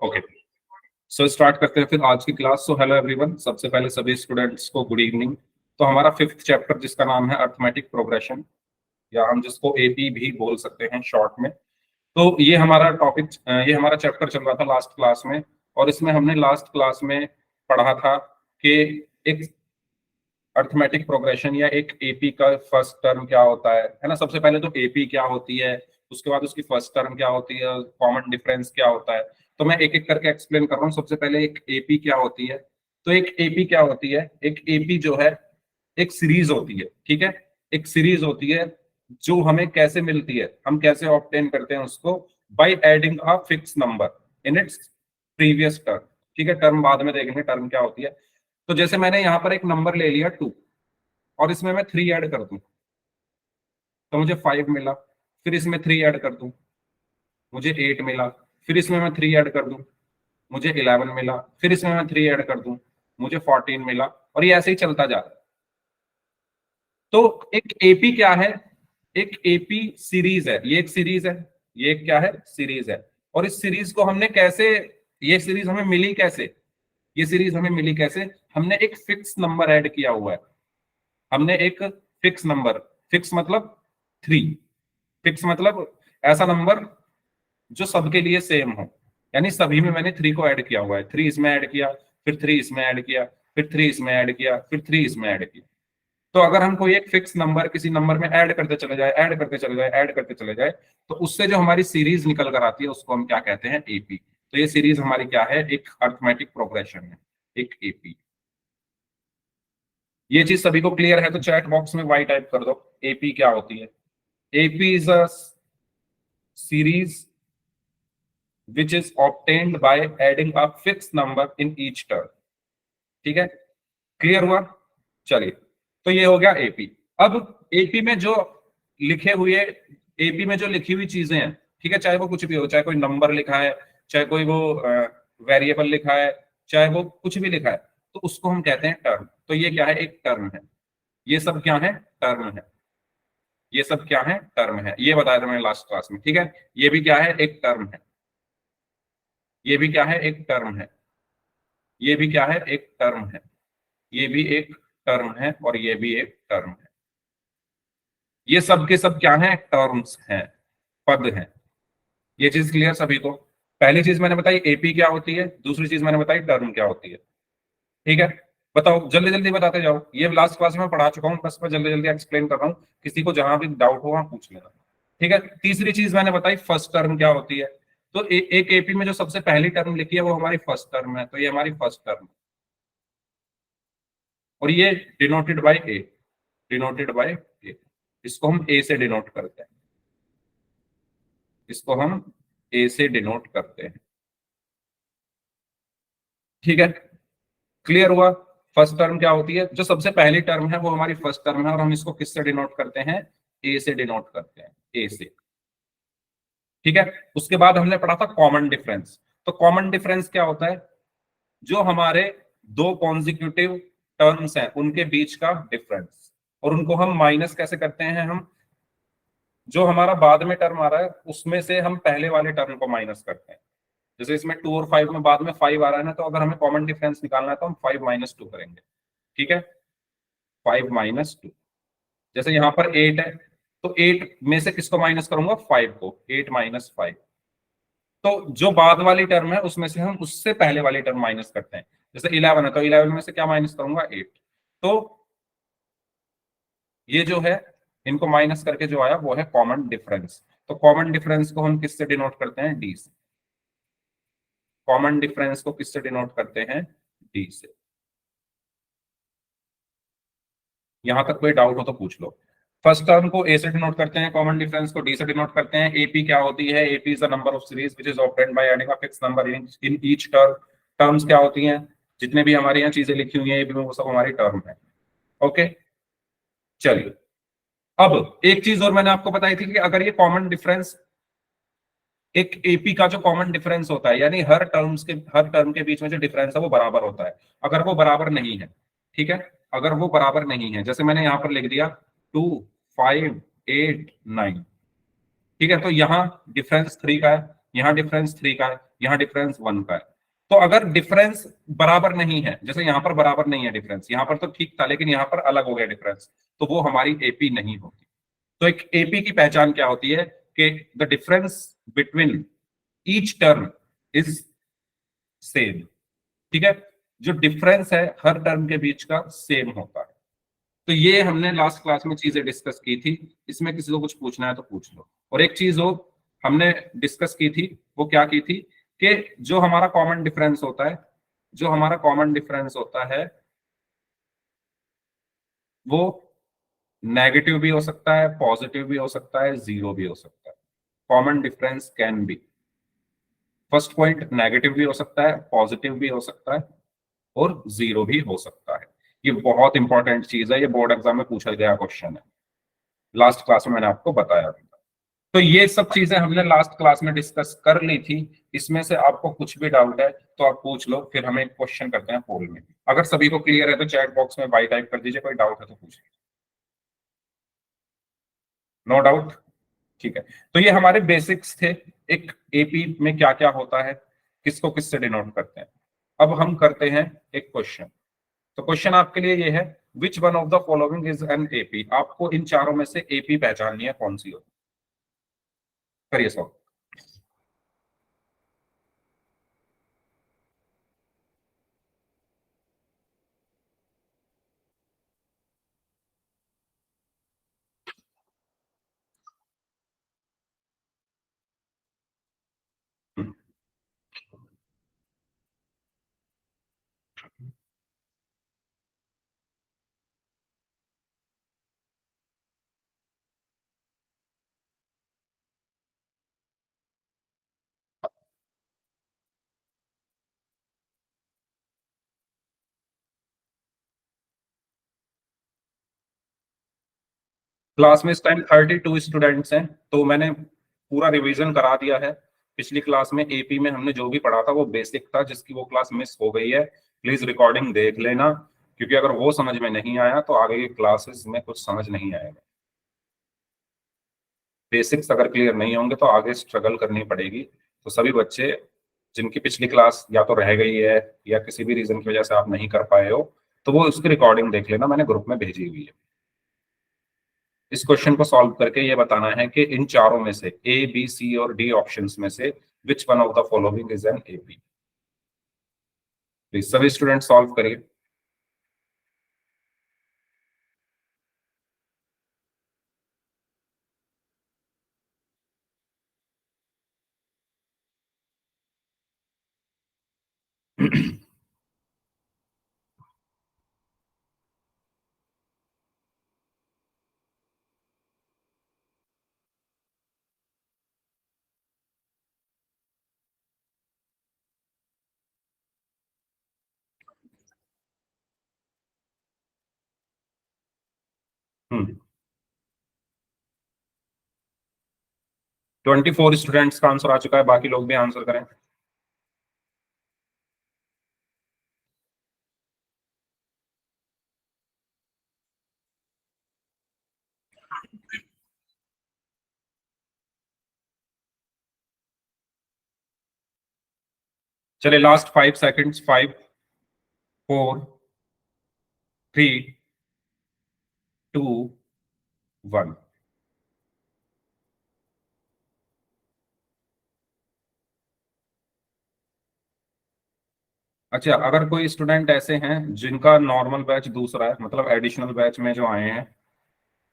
Okay, so start करते हैं फिर आज की क्लास। सो हेलो एवरीवन, सबसे पहले सभी स्टूडेंट्स को गुड इवनिंग। तो हमारा फिफ्थ चैप्टर जिसका नाम है अर्थमेटिक प्रोग्रेशन, या हम जिसको एपी भी बोल सकते हैं शॉर्ट में। तो ये हमारा टॉपिक, ये हमारा चैप्टर चल रहा था लास्ट क्लास में, और इसमें हमने लास्ट क्लास में पढ़ा था कि एक अर्थमेटिक प्रोग्रेशन या एक एपी का फर्स्ट टर्म क्या होता है ना। सबसे पहले तो एपी क्या होती है, उसके बाद उसकी फर्स्ट टर्म क्या होती है, कॉमन डिफरेंस क्या होता है। तो मैं एक एक करके एक्सप्लेन कर रहा हूँ। सबसे पहले एक एपी क्या होती है। तो एक एपी क्या होती है, एक एपी जो है एक सीरीज होती है, ठीक है। एक सीरीज होती है जो हमें कैसे मिलती है, हम कैसे ऑब्टेन करते हैं उसको, by adding a fix number in its previous term. ठीक है, टर्म बाद में देखेंगे टर्म क्या होती है। तो जैसे मैंने यहाँ पर एक नंबर ले लिया 2, और इसमें मैं 3 ऐड कर दूं तो मुझे 5 मिला। फिर इसमें 3 ऐड कर दूं, मुझे 8 मिला। फिर इसमें मैं 3 ऐड कर दूं, मुझे 11 मिला। फिर इसमें मैं 3 ऐड कर दूं, मुझे 14 मिला। और ये ऐसे ही चलता जा रहा है। तो एक एपी क्या है, एक एपी सीरीज है। ये एक सीरीज है, ये एक क्या है, सीरीज है। और इस सीरीज को हमने कैसे, ये सीरीज हमें मिली कैसे, ये सीरीज हमें मिली कैसे, हमने एक फिक्स नंबर ऐड किया हुआ है। हमने एक फिक्स नंबर, फिक्स मतलब 3, फिक्स मतलब ऐसा नंबर जो सबके लिए सेम हो, यानी सभी में मैंने 3 को ऐड किया हुआ है। 3 इसमें ऐड किया, फिर 3 इसमें ऐड किया, फिर 3 इसमें ऐड किया, फिर 3 इसमें ऐड किया। तो अगर हम कोई एक फिक्स नंबर किसी नंबर में ऐड करते चले जाए, ऐड करते चले जाए, ऐड करते चले जाए, तो उससे जो हमारी सीरीज निकल कर आती है उसको हम क्या कहते हैं, एपी। तो ये सीरीज हमारी क्या है, एक अर्थमेटिक प्रोग्रेशन है, एक एपी। ये चीज सभी को क्लियर है तो चैट बॉक्स में वाई टाइप कर दो, एपी क्या होती है। AP is a series which is obtained by adding a fixed number in each term। ठीक है, क्लियर हुआ। चलिए, तो ये हो गया एपी। अब एपी में जो लिखे हुए, एपी में जो लिखी हुई चीजें हैं, ठीक है, चाहे वो कुछ भी हो, चाहे कोई नंबर लिखा है, चाहे कोई वो वेरिएबल लिखा है, चाहे वो कुछ भी लिखा है, तो उसको हम कहते हैं टर्म। तो ये क्या है, एक टर्म है। ये सब क्या है, टर्म है। ये सब क्या है, टर्म है। ये बताया था मैंने लास्ट क्लास में, ठीक है। ये भी क्या है, एक टर्म है। ये भी क्या है, एक टर्म है। ये भी क्या है, एक टर्म है। ये भी एक टर्म है, और ये भी एक टर्म है। ये सब के सब क्या है, टर्म्स हैं, पद हैं। ये चीज क्लियर सभी को। पहली चीज मैंने बताई एपी क्या होती है, दूसरी चीज मैंने बताई टर्म क्या होती है। ठीक है, बताओ, जल्दी जल्दी बताते जाओ। ये लास्ट क्लास में पढ़ा चुका हूँ, बस मैं जल्दी जल्दी एक्सप्लेन कर रहा हूँ। किसी को जहां भी डाउट हो वहां पूछ लेना। ठीक है, तीसरी चीज मैंने बताई फर्स्ट टर्म क्या होती है। तो एक एपी में जो सबसे पहली टर्म लिखी है वो हमारी फर्स्ट टर्म है, तो ये हमारी फर्स्ट टर्म। और ये denoted by A, denoted by A. इसको हम ए से डिनोट करते हैं, इसको हम ए से डिनोट करते हैं। ठीक है, क्लियर हुआ। फर्स्ट टर्म क्या होती है, जो सबसे पहली टर्म है वो हमारी फर्स्ट टर्म है, और हम इसको किससे डिनोट करते हैं, ए से डिनोट करते हैं, ए से। ठीक है, उसके बाद हमने पढ़ा था कॉमन डिफरेंस। तो कॉमन डिफरेंस क्या होता है, जो हमारे दो कॉन्जिक्यूटिव टर्म्स हैं उनके बीच का डिफरेंस। और उनको हम माइनस कैसे करते हैं, हम जो हमारा बाद में टर्म आ रहा है उसमें से हम पहले वाले टर्म को माइनस करते हैं। जैसे इसमें 2 और 5 में बाद में 5 आ रहा है ना, तो अगर हमें कॉमन डिफरेंस निकालना है तो हम 5 माइनस 2 करेंगे। ठीक है, 5 माइनस 2। जैसे यहाँ पर 8 है, तो 8 में से किसको माइनस करूंगा, 5 को, 8 माइनस 5। तो जो बाद वाली टर्म है उसमें से हम उससे पहले वाली टर्म माइनस करते हैं। जैसे 11 है तो 11 में से क्या माइनस करूंगा, 8। तो ये जो है, इनको माइनस करके जो आया वो है कॉमन डिफरेंस। तो कॉमन डिफरेंस को हम किससे डिनोट करते हैं, डी से। कॉमन डिफरेंस को किससे डिनोट करते हैं, डी से। यहां तक कोई डाउट हो तो पूछ लो। फर्स्ट टर्म को ए से डिनोट करते हैं, कॉमन डिफरेंस को डी से डिनोट करते हैं। एपी क्या होती है, AP is the number of series which is obtained by adding a fix number in each term. Terms क्या होती हैं, जितने भी हमारे यहाँ चीजें लिखी हुई हैं एपी में वो सब हमारी टर्म है। ओके, चलिए। अब एक चीज और मैंने आपको बताई थी कि अगर ये कॉमन डिफरेंस, एक एपी का जो कॉमन डिफरेंस होता है, यानी हर टर्म के बीच में जो डिफरेंस है वो बराबर होता है। अगर वो बराबर नहीं है, ठीक है, अगर वो बराबर नहीं है, जैसे मैंने यहां पर लिख दिया 2, 5, 8, 9, ठीक है, तो यहाँ डिफरेंस 3 का है, यहाँ डिफरेंस 3 का है, यहाँ डिफरेंस 1 का है। तो अगर डिफरेंस बराबर नहीं है, जैसे यहाँ पर बराबर नहीं है डिफरेंस, यहाँ पर तो ठीक था लेकिन यहाँ पर अलग हो गया डिफरेंस, तो वो हमारी एपी नहीं होती। तो एक एपी की पहचान क्या होती है कि the difference between each term is same. ठीक है, जो डिफरेंस है हर टर्म के बीच का सेम होता है। तो ये हमने लास्ट क्लास में चीजें डिस्कस की थी, इसमें किसी को कुछ पूछना है तो पूछ लो। और एक चीज हो हमने डिस्कस की थी, वो क्या की थी कि जो हमारा कॉमन डिफरेंस होता है, जो हमारा कॉमन डिफरेंस होता है वो नेगेटिव भी हो सकता है, पॉजिटिव भी हो सकता है, जीरो भी हो सकता है। Common difference can be, first point, negative भी हो सकता है, पॉजिटिव भी हो सकता है और जीरो भी हो सकता है। ये बहुत इंपॉर्टेंट चीज है, ये बोर्ड एग्जाम में पूछा गया क्वेश्चन है, लास्ट क्लास में मैंने आपको बताया था। तो ये सब चीजें हमने लास्ट क्लास में डिस्कस कर ली थी। इसमें से आपको कुछ भी डाउट है तो आप पूछ लो, फिर हम एक क्वेश्चन करते हैं पोल में। अगर सभी को क्लियर है तो चैट बॉक्स में बाय टाइप कर दीजिए, कोई डाउट है तो पूछ लीजिए। नो डाउट, ठीक है। तो ये हमारे बेसिक्स थे, एक एपी में क्या क्या होता है, किसको किससे डिनोट करते हैं। अब हम करते हैं एक क्वेश्चन। तो क्वेश्चन आपके लिए ये है, which one of the following is an AP. आपको इन चारों में से एपी पहचाननी है, कौन सी हो। करिए सॉल्व। क्लास में इस टाइम 32 स्टूडेंट्स हैं, तो मैंने पूरा रिवीजन करा दिया है। पिछली क्लास में एपी में हमने जो भी पढ़ा था वो बेसिक था, जिसकी वो क्लास मिस हो गई है प्लीज रिकॉर्डिंग देख लेना, क्योंकि अगर वो समझ में नहीं आया तो आगे की क्लासेस में कुछ समझ नहीं आएगा। बेसिक्स अगर क्लियर नहीं होंगे तो आगे स्ट्रगल करनी पड़ेगी। तो सभी बच्चे जिनकी पिछली क्लास या तो रह गई है या किसी भी रीजन की वजह से आप नहीं कर पाए हो, तो वो उसकी रिकॉर्डिंग देख लेना, मैंने ग्रुप में भेजी हुई है। इस क्वेश्चन को सॉल्व करके ये बताना है कि इन चारों में से ए बी सी और डी ऑप्शंस में से which one of the following is an AP. Please सभी स्टूडेंट सॉल्व करिए। हम्म 24 स्टूडेंट्स का आंसर आ चुका है, बाकी लोग भी आंसर करें। चलिए लास्ट 5 सेकंड्स, 5 4 3 2 1। अच्छा, अगर कोई स्टूडेंट ऐसे हैं जिनका नॉर्मल बैच दूसरा है, मतलब एडिशनल बैच में जो आए हैं,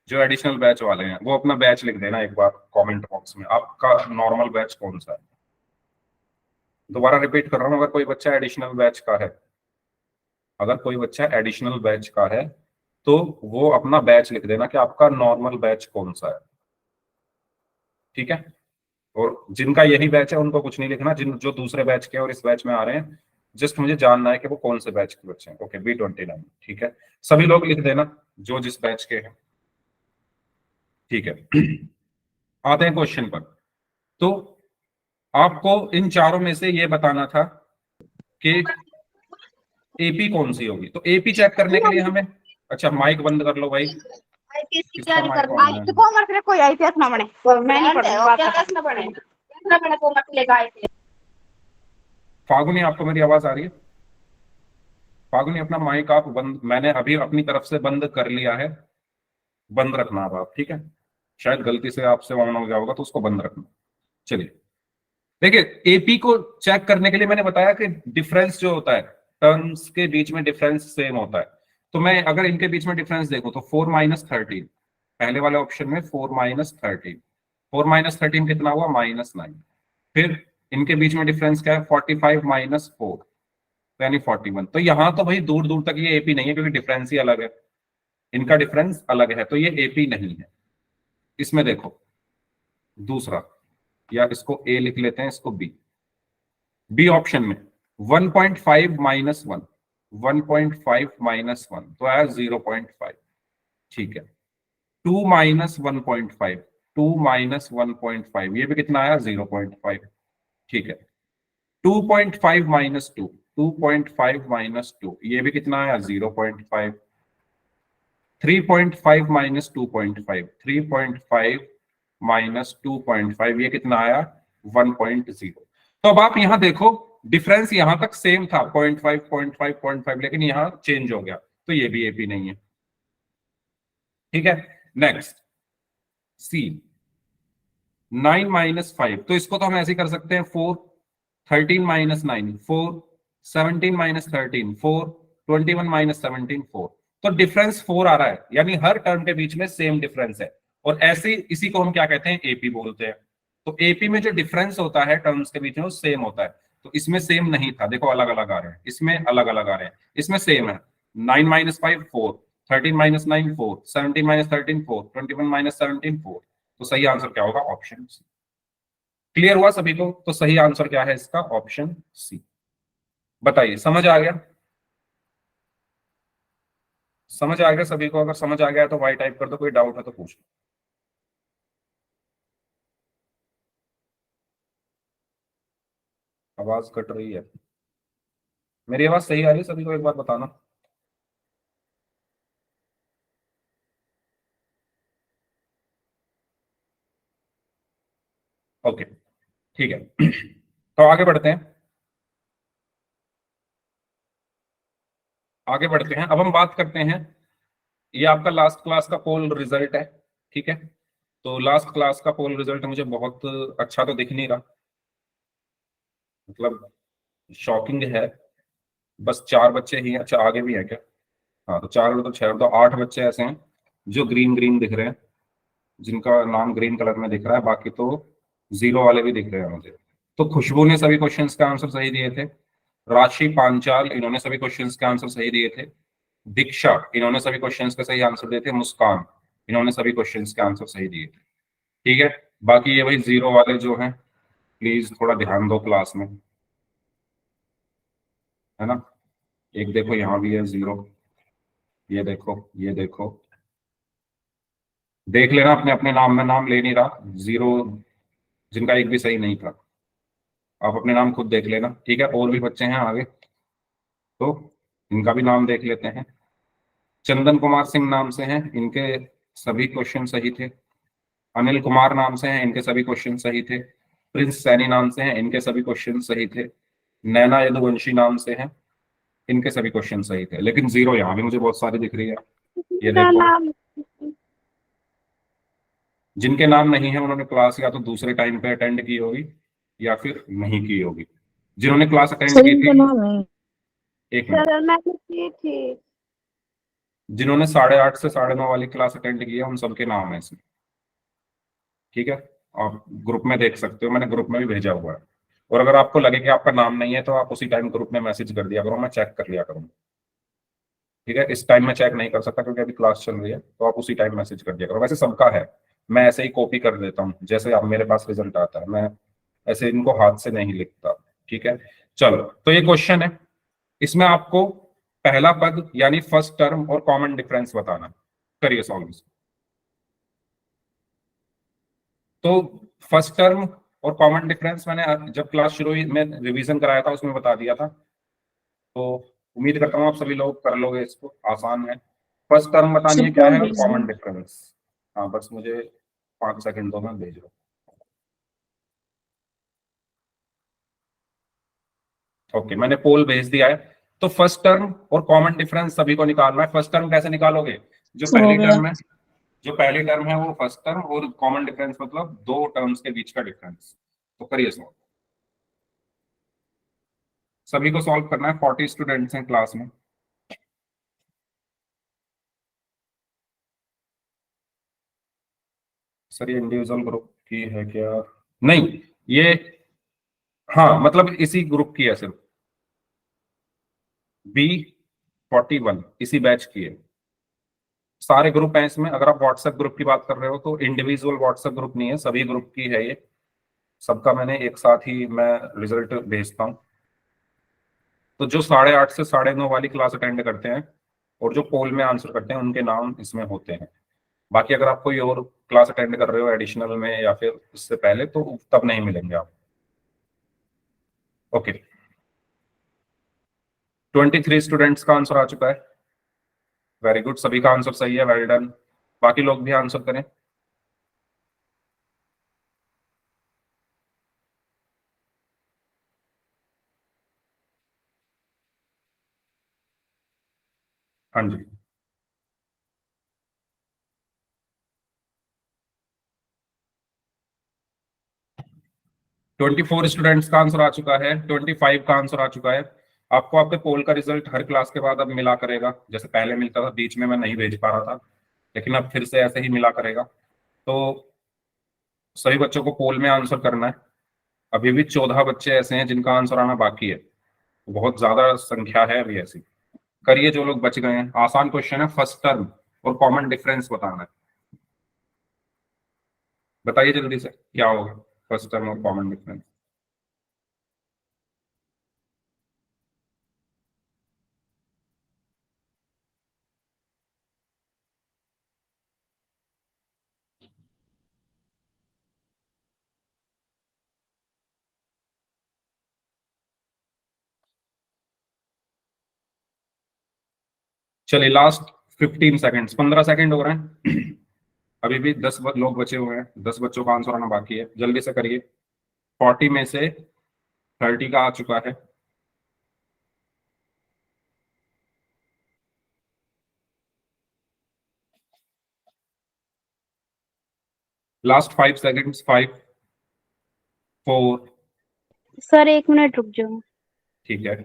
जो एडिशनल बैच वाले हैं वो अपना बैच लिख देना एक बार कमेंट बॉक्स में, आपका नॉर्मल बैच कौन सा है। दोबारा रिपीट कर रहा हूँ, अगर कोई बच्चा एडिशनल बैच का है, अगर कोई बच्चा एडिशनल बैच का है तो वो अपना बैच लिख देना कि आपका नॉर्मल बैच कौन सा है। ठीक है, और जिनका यही बैच है उनको कुछ नहीं लिखना, जिन जो दूसरे बैच के और इस बैच में आ रहे हैं, जस्ट मुझे जानना है कि वो कौन से बैच के बच्चे हैं। Okay, B29। ठीक है, सभी लोग लिख देना जो जिस बैच के हैं। ठीक है, आते हैं क्वेश्चन पर। तो आपको इन चारों में से ये बताना था कि एपी कौन सी होगी। तो एपी चेक करने के लिए हमें, अच्छा माइक बंद कर लो भाई, आईपीएस की किसका तैयारी माइक कर ऑन है। तो को हमारे कोई आईपीएस ना बने, मैं नहीं पढ़ूंगा, क्या ना बने। इतना बड़ा को मत लेकर आए थे। फागुनी, आपको मेरी आवाज आ रही है? फागुनी, अपना माइक आप बंद, मैंने अभी अपनी तरफ से बंद कर लिया है, बंद रखना अब आप, ठीक है? शायद गलती से आपसे ऑन हो गया होगा तो उसको बंद रखना। चलिए, देखिए एपी को चेक करने के लिए मैंने बताया कि डिफरेंस जो होता है, टर्म्स के बीच में डिफरेंस सेम होता है। तो मैं अगर इनके बीच में डिफरेंस देखूं तो 4 - 13, पहले वाले ऑप्शन में 4 - 13, 4 - 13 कितना हुआ? -9। फिर इनके बीच में डिफरेंस क्या है? 45 - 4, यानी 41। तो यहां तो भाई दूर दूर तक ये एपी नहीं है, क्योंकि डिफरेंस ही अलग है, इनका डिफरेंस अलग है, तो ये एपी नहीं है। इसमें देखो दूसरा, या इसको ए लिख लेते हैं, इसको बी। बी ऑप्शन में 1.5 - 1, 1.5 - 1 तो आया 0.5, ठीक है। 2 - 1.5, 2 - 1.5 ये भी कितना आया? 0.5, ठीक है। 2.5 - 2, 2.5 - 2 ये भी कितना आया? 0.5। 3.5 - 2.5, 3.5 - 2.5 ये कितना आया? 1.0। तो अब आप यहां देखो, डिफरेंस यहां तक सेम था, 0.5 0.5 0.5, लेकिन यहां चेंज हो गया, तो ये भी एपी नहीं है, ठीक है। नेक्स्ट सी, 9 - 5, तो इसको तो हम ऐसे ही कर सकते हैं, 4, 13 - 9, 4, 17 - 13, 4, 21 - 17, 4। तो डिफरेंस 4 आ रहा है, यानी हर टर्म के बीच में सेम डिफरेंस है। और ऐसे इसी को हम क्या कहते हैं? एपी बोलते हैं। तो एपी में जो डिफरेंस होता है टर्म्स के बीच में, वो सेम होता है। तो इसमें सेम नहीं था, देखो अलग अलग आ रहे हैं, इसमें अलग अलग आ रहे हैं, इसमें सेम है। 9 - 5 4, 13 - 9 4, 17 - 13 4, 21 - 17 4। तो सही आंसर क्या होगा? Option C. क्लियर हुआ सभी को? तो सही आंसर क्या है इसका? Option C. बताइए, समझ आ गया? समझ आ गया सभी को? अगर समझ आ गया तो वाई टाइप कर दो, कोई डाउट है तो पूछ लो। आवाज कट रही है, मेरी आवाज सही आ रही है सभी को? एक बार बताना। ओके, ठीक है। तो आगे बढ़ते हैं, आगे बढ़ते हैं। अब हम बात करते हैं, ये आपका लास्ट क्लास का पोल रिजल्ट है, ठीक है। तो लास्ट क्लास का पोल रिजल्ट मुझे बहुत अच्छा तो दिख नहीं रहा, मतलब शॉकिंग है। बस 4 बच्चे ही हैं, अच्छा आगे भी है क्या? हाँ, तो 4 और 2 6 और 2 8 बच्चे ऐसे हैं जो ग्रीन ग्रीन दिख रहे हैं, जिनका नाम ग्रीन कलर में दिख रहा है, बाकी तो जीरो वाले भी दिख रहे हैं मुझे। तो खुशबू ने सभी क्वेश्चंस के आंसर सही दिए थे, राशि पांचाल इन्होंने सभी क्वेश्चंस के आंसर सही दिए थे, दीक्षा इन्होंने सभी क्वेश्चंस के सही आंसर दिए थे, मुस्कान इन्होंने सभी क्वेश्चंस के आंसर सही दिए थे, ठीक है। बाकी ये भाई जीरो वाले जो हैं, प्लीज थोड़ा ध्यान दो क्लास में, है ना। एक देखो यहाँ भी है जीरो, ये देखो, ये देखो, देख लेना अपने अपने नाम में, नाम ले नहीं रहा जीरो, जिनका एक भी सही नहीं था, आप अपने नाम खुद देख लेना, ठीक है। और भी बच्चे हैं आगे, तो इनका भी नाम देख लेते हैं। चंदन कुमार सिंह नाम से हैं, इनके सभी क्वेश्चन सही थे। अनिल कुमार नाम से हैं, इनके सभी क्वेश्चन सही थे। प्रिंस सैनी नाम से हैं, इनके सभी क्वेश्चन सही थे। नैना यदुवंशी नाम से हैं, इनके सभी क्वेश्चन सही थे, लेकिन जीरो यहाँ भी मुझे बहुत सारी दिख रही है। ये मेरा देखो, नाम जिनके नाम नहीं है उन्होंने क्लास या तो दूसरे टाइम पे अटेंड की होगी, या फिर नहीं की होगी। जिन्होंने क्लास अटेंड की सही थी, का नाम है। एक मिनट, सर मैंने की थी। जिन्होंने 8:30 से 9:30 वाली क्लास अटेंड की है, उन सबके नाम है इसमें, ठीक है। आप ग्रुप में देख सकते हो, मैंने ग्रुप में भी भेजा हुआ है। और अगर आपको लगे कि आपका नाम नहीं है, तो आप उसी टाइम ग्रुप में मैसेज कर दिया करो, मैं चेक कर लिया करूँ, ठीक है। इस टाइम में चेक नहीं कर सकता क्योंकि अभी क्लास चल रही है, तो आप उसी टाइम मैसेज कर दिया करो। वैसे सबका है, मैं ऐसे ही कॉपी कर देता हूँ, जैसे आप मेरे पास रिजल्ट आता है, मैं ऐसे इनको हाथ से नहीं लिखता, ठीक है। चलो, तो ये क्वेश्चन है, इसमें आपको पहला पद यानी फर्स्ट टर्म और कॉमन डिफरेंस बताना है। करिए सॉल्व इसको। तो फर्स्ट टर्म और कॉमन डिफरेंस मैंने जब क्लास शुरू हुई में रिवीजन कराया था, उसमें बता दिया था, तो उम्मीद करता हूँ आप सभी लोग कर लोगे इसको, आसान है। फर्स्ट टर्म बतानी है क्या सुपर है, और भेज दो। Common difference. हाँ, बस मुझे 5 सेकंड दो, मैं भेज रहा हूँ। ओके, मैंने पोल भेज दिया है। तो फर्स्ट टर्म और कॉमन डिफरेंस सभी को निकालना है। फर्स्ट टर्म कैसे निकालोगे? जो हो पहली गया। टर्म है, जो पहली टर्म है वो फर्स्ट टर्म, और कॉमन डिफरेंस मतलब दो टर्म्स के बीच का डिफरेंस। तो करिए सॉल्व। सभी को सॉल्व करना है, 40 स्टूडेंट्स हैं क्लास में। सर ये इंडिविजुअल ग्रुप की है क्या? नहीं, ये हाँ मतलब इसी ग्रुप की है सिर्फ, B41 इसी बैच की है। सारे ग्रुप हैं इसमें। अगर आप व्हाट्सएप ग्रुप की बात कर रहे हो तो इंडिविजुअल व्हाट्सएप ग्रुप नहीं है, सभी ग्रुप की है ये। सबका मैंने एक साथ ही मैं रिजल्ट भेजता हूँ। तो जो 8:30 से 9:30 वाली क्लास अटेंड करते हैं और जो पोल में आंसर करते हैं उनके नाम इसमें होते हैं। बाकी अगर आप कोई और क्लास अटेंड कर रहे हो एडिशनल में या फिर इससे पहले, तो तब नहीं मिलेंगे आप। ओके, 23 स्टूडेंट्स का आंसर आ चुका है। वेरी गुड, सभी का आंसर सही है, वेल डन। बाकी लोग भी आंसर करें। हाँ जी, 24 स्टूडेंट्स का आंसर आ चुका है, 25 का आंसर आ चुका है। आपको आपके पोल का रिजल्ट हर क्लास के बाद अब मिला करेगा। जैसे पहले मिलता था, बीच में मैं नहीं भेज पा रहा था, लेकिन अब फिर से ऐसे ही मिला करेगा। तो सभी बच्चों को पोल में आंसर करना है। अभी भी 14 बच्चे ऐसे हैं जिनका आंसर आना बाकी है, बहुत ज्यादा संख्या है अभी ऐसी। करिए जो लोग बच गए हैं। आसान क्वेश्चन है, फर्स्ट टर्म और कॉमन डिफरेंस बताना है। बताइए जल्दी से क्या होगा फर्स्ट टर्म और कॉमन डिफरेंस। चलिए लास्ट 15 सेकंड्स, 15 सेकंड हो रहे हैं। अभी भी 10 लोग बचे हुए हैं, 10 बच्चों का आंसर आना बाकी है, जल्दी से करिए। 40 में से 30 का आ चुका है। Last 5 seconds, 5 4। सर 1 मिनट रुक जाओ। ठीक है,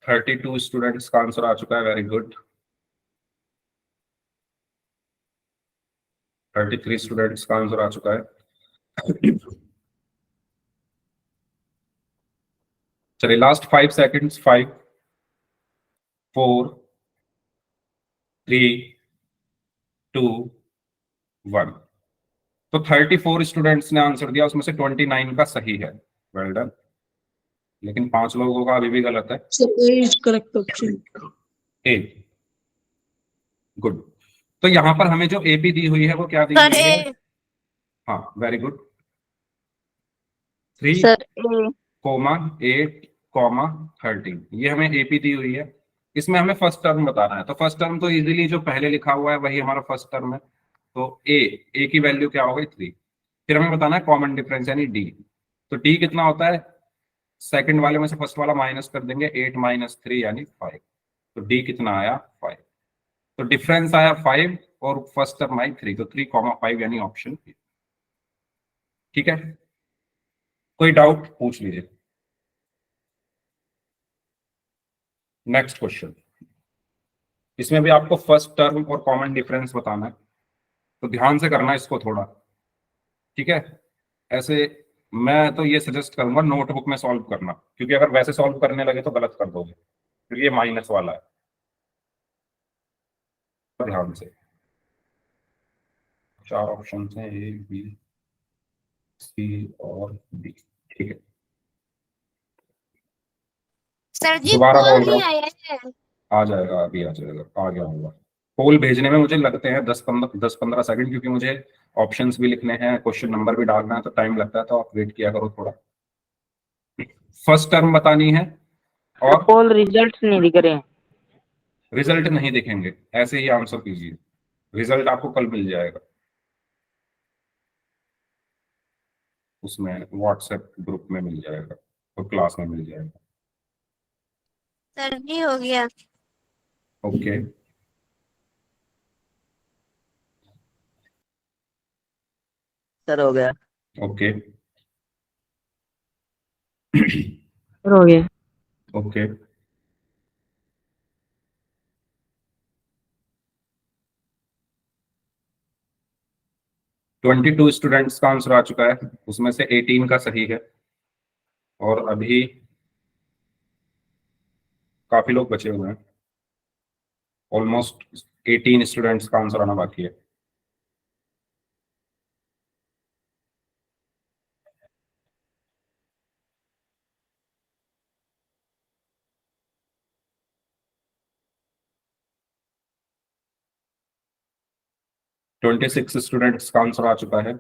थर्टी टू स्टूडेंट्स का आंसर आ चुका है, वेरी गुड। 33 स्टूडेंट्स का आंसर आ चुका है। चलिए लास्ट 5 सेकंड्स, 5 4 3 2 1। तो 34 स्टूडेंट्स ने आंसर दिया, उसमें से 29 का सही है, वेल डन। लेकिन 5 लोगों का अभी भी गलत है। So A is correct option. A, good. तो यहाँ पर हमें जो एपी दी हुई है वो क्या दी सर हुई है? ए। हाँ वेरी गुड, 3 सर ए। कोमा 8 कॉमा 13, ये हमें एपी दी हुई है। इसमें हमें फर्स्ट टर्म बताना है। तो फर्स्ट टर्म तो इजीली जो पहले लिखा हुआ है वही हमारा फर्स्ट टर्म है। तो ए की वैल्यू क्या हो गई? 3। फिर हमें बताना है कॉमन डिफरेंस यानी डी। तो डी कितना होता है? सेकंड वाले में से फर्स्ट वाला माइनस कर देंगे, 8 माइनस 3 यानी 5। तो डी कितना आया? 5। तो डिफरेंस आया 5 और फर्स्ट टर्म आई 3, तो 3,5 यानी ऑप्शन। ठीक है, कोई डाउट पूछ लीजिए। नेक्स्ट क्वेश्चन, इसमें भी आपको फर्स्ट टर्म और कॉमन डिफरेंस बताना है, तो ध्यान से करना इसको थोड़ा। ठीक है, ऐसे मैं तो ये सजेस्ट करूंगा नोटबुक में सॉल्व करना, क्योंकि अगर वैसे सॉल्व करने लगे तो गलत कर दोगे, क्योंकि ये माइनस वाला है। तो ध्यान से, 4 ऑप्शन हैं, ए बी सी और डी। ठीक है, सर जी दोबारा पोल बोल रहा नहीं हूँ, आया है। आ जाएगा, अभी आ जाएगा, आ गया होगा। पोल भेजने में मुझे लगते हैं 10-15 सेकंड, क्योंकि मुझे ऑप्शंस भी लिखने हैं, क्वेश्चन नंबर भी डालना है, तो टाइम लगता है। तो आप वेट किया करो थोड़ा। फर्स्ट टर्म बतानी है और पोल रिजल्ट्स नहीं दिख रहे हैं। रिजल्ट नहीं दिखेंगे, ऐसे ही आंसर कीजिए, रिजल्ट आपको कल मिल जाएगा, उसमें व्हाट्सएप ग्रुप में मिल जाएगा और क्लास में मिल जाएगा। सर जी हो गया। ओके, सर हो गया। ओके, सर हो गया। ओके। ट्वेंटी टू स्टूडेंट्स का आंसर आ चुका है, उसमें से 18 का सही है और अभी काफी लोग बचे हुए हैं, ऑलमोस्ट 18 स्टूडेंट्स का आंसर आना बाकी है। ट्वेंटी सिक्स स्टूडेंट्स का आंसर आ चुका है।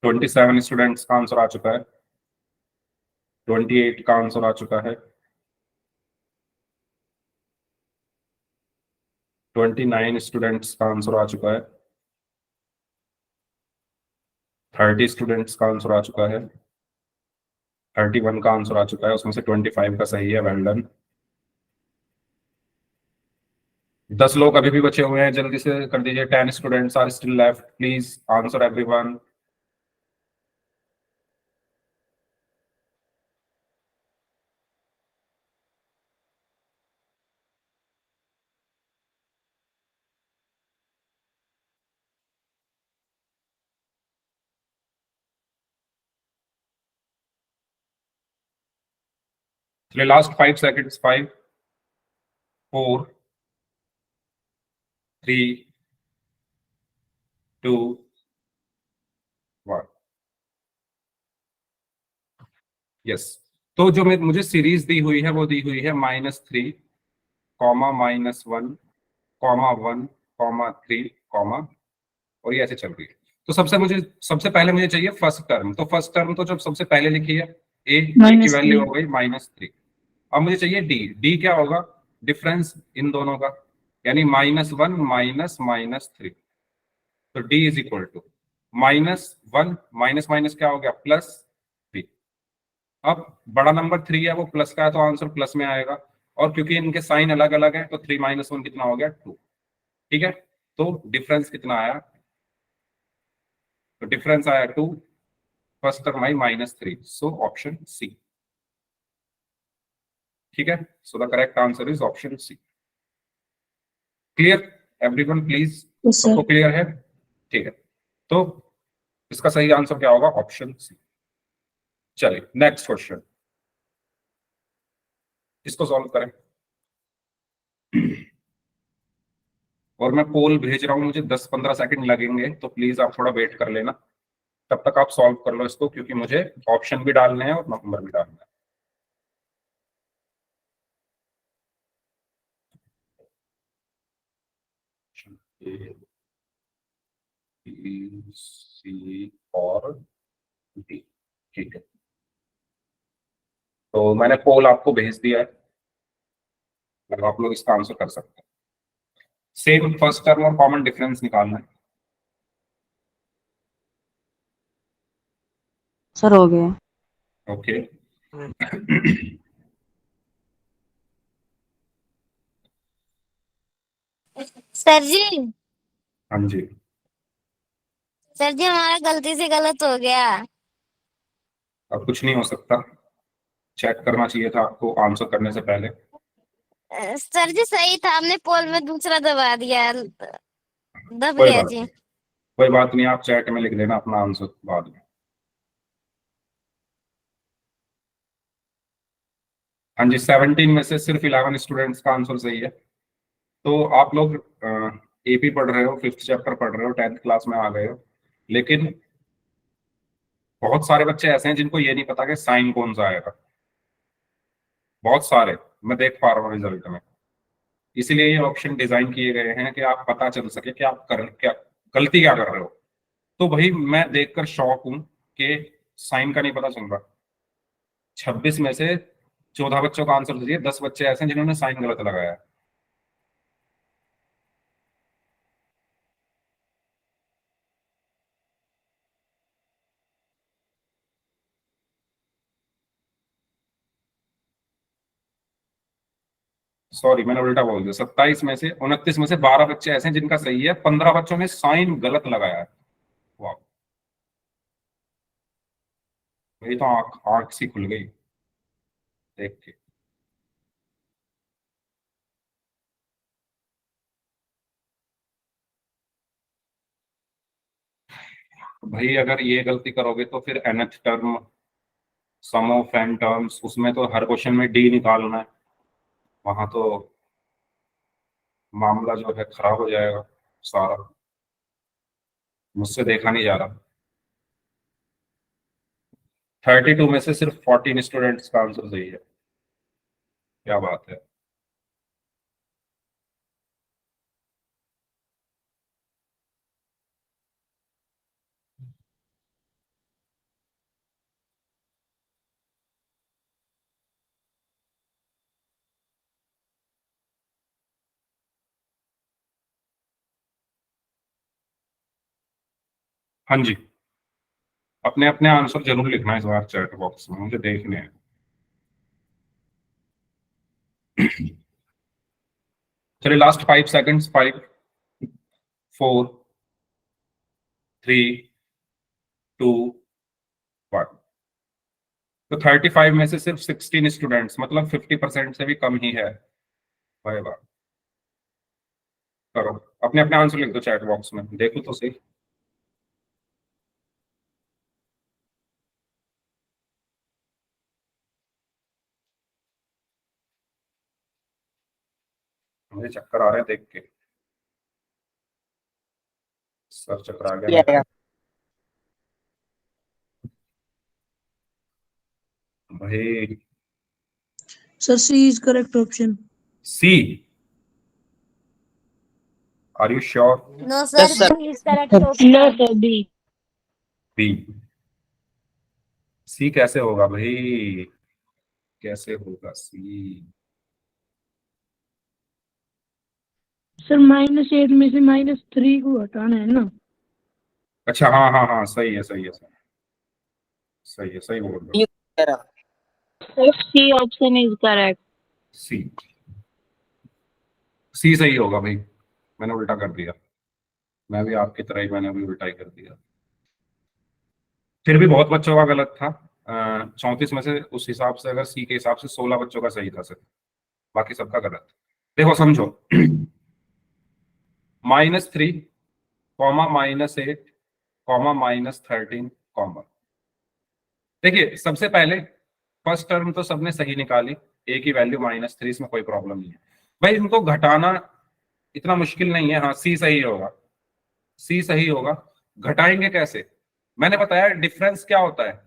ट्वेंटी सेवन स्टूडेंट्स का आंसर आ चुका है। 28 का आंसर आ चुका है। 29 स्टूडेंट्स का आंसर आ चुका है। 30 स्टूडेंट्स का आंसर आ चुका है। 31 का आंसर आ चुका है, उसमें से 25 का सही है, वेल डन। 10 लोग अभी भी बचे हुए हैं, जल्दी से कर दीजिए। 10 students are still left, please answer everyone. चलिए लास्ट 5 सेकंड्स, 5 4 3 2 1। यस, तो जो मुझे सीरीज दी हुई है वो दी हुई है -3, -1, -1, -3, और ये ऐसे चल रही है। तो सबसे पहले मुझे चाहिए फर्स्ट टर्म। तो फर्स्ट टर्म तो जब सबसे पहले लिखी है ए की वैल्यू हो गई -3। अब मुझे चाहिए डी। डी क्या होगा? डिफरेंस इन दोनों का, यानी -1 -3। तो D is equal to -1 minus minus क्या हो गया, +3। अब बड़ा नंबर 3 है, वो प्लस का है तो आंसर प्लस में आएगा, और क्योंकि इनके साइन अलग अलग है तो 3 - 1 कितना हो गया, 2। ठीक है, तो डिफरेंस कितना आया? तो डिफरेंस आया 2, फर्स्ट टर्म आई -3, सो ऑप्शन सी। ठीक है, so the correct answer is option C. Clear everyone please? सबको क्लियर है? ठीक है, तो इसका सही आंसर क्या होगा? Option C. चलिए नेक्स्ट क्वेश्चन, इसको सॉल्व करें। और मैं पोल भेज रहा हूं, मुझे 10-15 सेकंड लगेंगे, तो प्लीज आप थोड़ा वेट कर लेना, तब तक आप सॉल्व कर लो इसको, क्योंकि मुझे ऑप्शन भी डालने हैं और नंबर भी डालना है। ए, बी, सी और डी। ठीक है, तो मैंने पोल आपको भेज दिया है, मतलब आप लोग इसका आंसर कर सकते हैं। सेम फर्स्ट टर्म और कॉमन डिफरेंस निकालना है। सर हो गया। ओके, सर जी, हाँ जी, सर जी हमारा गलती से गलत हो गया। अब कुछ नहीं हो सकता, चेक करना चाहिए था आपको आंसर करने से पहले। सर जी सही था, हमने पोल में दूसरा दबा दिया, दब कोई गया बात जी। नहीं, कोई बात नहीं, आप चैट में लिख देना अपना आंसर बाद में। हाँ जी, 17 में से सिर्फ 11 स्टूडेंट्स का आंसर सही है। तो आप लोग एपी पढ़ रहे हो, 5th चैप्टर पढ़ रहे हो, 10th क्लास में आ गए हो, लेकिन बहुत सारे बच्चे ऐसे हैं जिनको ये नहीं पता कि साइन कौन सा आएगा। बहुत सारे मैं देख पा रहा हूँ रिजल्ट में। इसीलिए ये ऑप्शन डिजाइन किए गए हैं कि आप पता चल सके कि आप कर क्या गलती क्या कर रहे हो। तो भाई मैं देखकर शॉक हूं कि साइन का नहीं पता चल रहा। 26 में से 14 बच्चों का आंसर दीजिए, 10 बच्चे ऐसे हैं जिन्होंने साइन गलत लगाया है। सॉरी मैंने उल्टा बोल दिया, 27 में से 29 में से 12 बच्चे ऐसे हैं जिनका सही है, 15 बच्चों ने साइन गलत लगाया है। वाह, मेरी तो आंख आंख सी खुल गई देख के। भाई अगर ये गलती करोगे तो फिर nth term, sum of n terms, उसमें तो हर क्वेश्चन में d निकालना है। वहां तो मामला जो है खराब हो जाएगा सारा। मुझसे देखा नहीं जा रहा। 32 में से सिर्फ 14 स्टूडेंट्स का आंसर सही है। क्या बात है। हाँ जी, अपने अपने आंसर जरूर लिखना है इस बार चैट बॉक्स में, मुझे देखने हैं। चलिए लास्ट 5 सेकंड्स, 5 4 3 2 1। तो 35 में से सिर्फ 16 स्टूडेंट्स, मतलब 50% से भी कम ही है। भाई वाह, करो अपने अपने आंसर लिख दो चैट बॉक्स में, देखो तो सही। मुझे चक्कर आ रहे हैं देख के, सर चक्कर आ गया मेरा। भाई Sir, C is correct option. C, are you sure? No sir, Yes, sir. C is correct option. No, sir, B. B? C कैसे होगा भाई, कैसे होगा सी? सर -8 में से -3 को हटाना है ना। अच्छा हाँ हाँ हाँ, सही है सही है सही, सही है, सही बोल रहे हो। Sir, C option is correct. सी, सी सही होगा भाई, मैंने उल्टा कर दिया। मैं भी आपकी तरह ही, मैंने भी उल्टा ही कर दिया। फिर भी बहुत बच्चों का गलत था। 34 में से उस हिसाब से, अगर सी के हिसाब से 16 बच्चों का सही था सिर्फ, बाकी सबका गलत। देखो समझो, -3 कॉमा -8 कॉमा -13 कॉमा। देखिए सबसे पहले फर्स्ट टर्म तो सबने सही निकाली, ए की वैल्यू -3, इसमें कोई प्रॉब्लम नहीं है। भाई इनको घटाना इतना मुश्किल नहीं है। हाँ सी सही होगा, सी सही होगा। घटाएंगे कैसे? मैंने बताया डिफरेंस क्या होता है,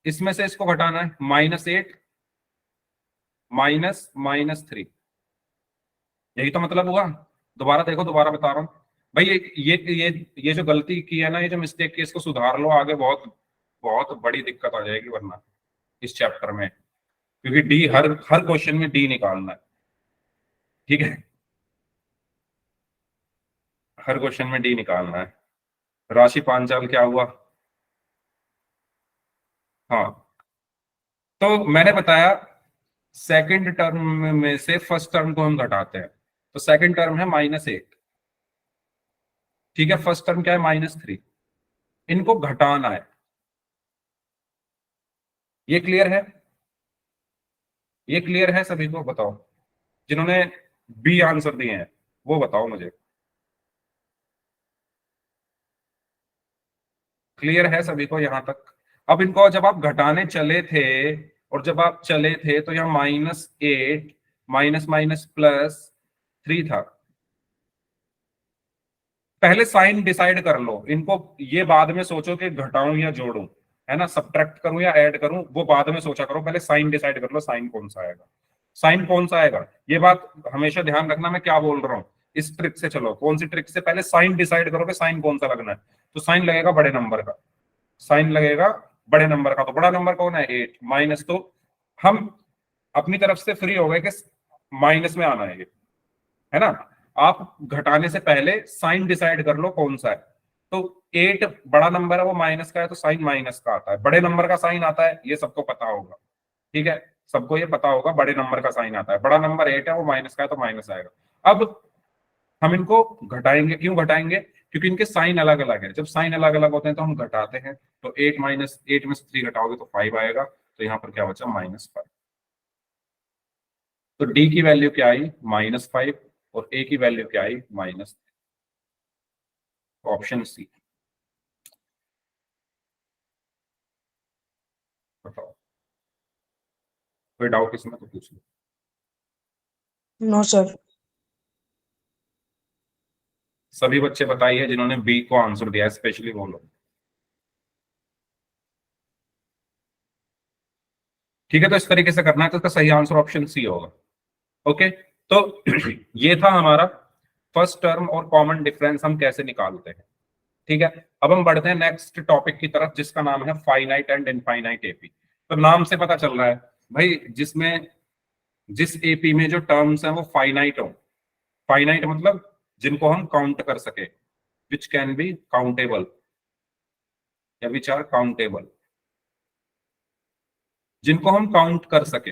इसमें से इसको घटाना है, -8 -3, यही तो मतलब हुआ। दोबारा देखो, दोबारा बता रहा हूं भाई, ये जो गलती की है ना, ये जो मिस्टेक की, इसको सुधार लो, आगे बहुत बहुत बड़ी दिक्कत आ जाएगी वरना इस चैप्टर में, क्योंकि डी हर हर क्वेश्चन में डी निकालना है। ठीक है, हर क्वेश्चन में डी निकालना है। राशि पांचाल क्या हुआ? हाँ, तो मैंने बताया सेकंड टर्म में से फर्स्ट टर्म को हम घटाते हैं, तो सेकंड टर्म है -8। ठीक है, फर्स्ट टर्म क्या है? -3। इनको घटाना है। ये क्लियर है? ये क्लियर है सभी को? बताओ, जिन्होंने बी आंसर दिए हैं वो बताओ मुझे। क्लियर है सभी को यहां तक? अब इनको जब आप घटाने चले थे, और जब आप चले थे तो यहाँ -8 माइनस माइनस +3 था। पहले साइन डिसाइड कर लो इनको, ये बाद में सोचो कि घटाऊं या जोड़ूं, है ना, सब्ट्रैक्ट करूं या ऐड करूं वो बाद में सोचा करो, पहले साइन डिसाइड कर लो, साइन कौन सा आएगा, साइन कौन सा आएगा। ये बात हमेशा ध्यान रखना मैं क्या बोल रहा हूँ। इस ट्रिक से चलो, कौन सी ट्रिक से, पहले साइन डिसाइड करो कि साइन कौन सा लगना है। तो साइन लगेगा बड़े नंबर का, साइन लगेगा बड़े नंबर का। तो बड़ा नंबर कौन है 8, माइनस, तो हम अपनी तरफ से फ्री हो गए कि माइनस में आना है ये, है ना। आप घटाने से पहले साइन डिसाइड कर लो कौन सा है। तो 8 बड़ा नंबर है, वो माइनस का है, तो साइन माइनस का आता है। बड़े नंबर का साइन आता है, ये सबको पता होगा, ठीक है, सबको ये पता होगा, बड़े नंबर का साइन आता है। बड़ा नंबर 8 है, वो माइनस का है, तो माइनस आएगा। अब हम इनको घटाएंगे, क्यों घटाएंगे, क्योंकि इनके साइन अलग अलग है। जब साइन अलग अलग होते हैं तो हम घटाते हैं। तो 8 माइनस 8 में से 3 घटाओगे तो 5 आएगा, तो यहाँ पर क्या बचा, -5। तो डी की वैल्यू क्या आई, -5, और ए की वैल्यू क्या आई, -3। Option C. बताओ, कोई डाउट इसमें तो पूछ लो। No sir. सभी बच्चे बताइए जिन्होंने बी को आंसर दिया, स्पेशली वो लोग। ठीक है, तो इस तरीके से करना है, तो इसका सही आंसर ऑप्शन सी होगा। ओके, तो ये था हमारा फर्स्ट टर्म और कॉमन डिफरेंस हम कैसे निकालते हैं। ठीक है, अब हम बढ़ते हैं नेक्स्ट टॉपिक की तरफ, जिसका नाम है फाइनाइट एंड इनफाइनाइट एपी। तो नाम से पता चल रहा है भाई, जिस एपी में जो टर्म्स हैं वो फाइनाइट हो। फाइनाइट मतलब जिनको हम काउंट कर सके, विच कैन बी काउंटेबल या विच आर काउंटेबल, जिनको हम काउंट कर सके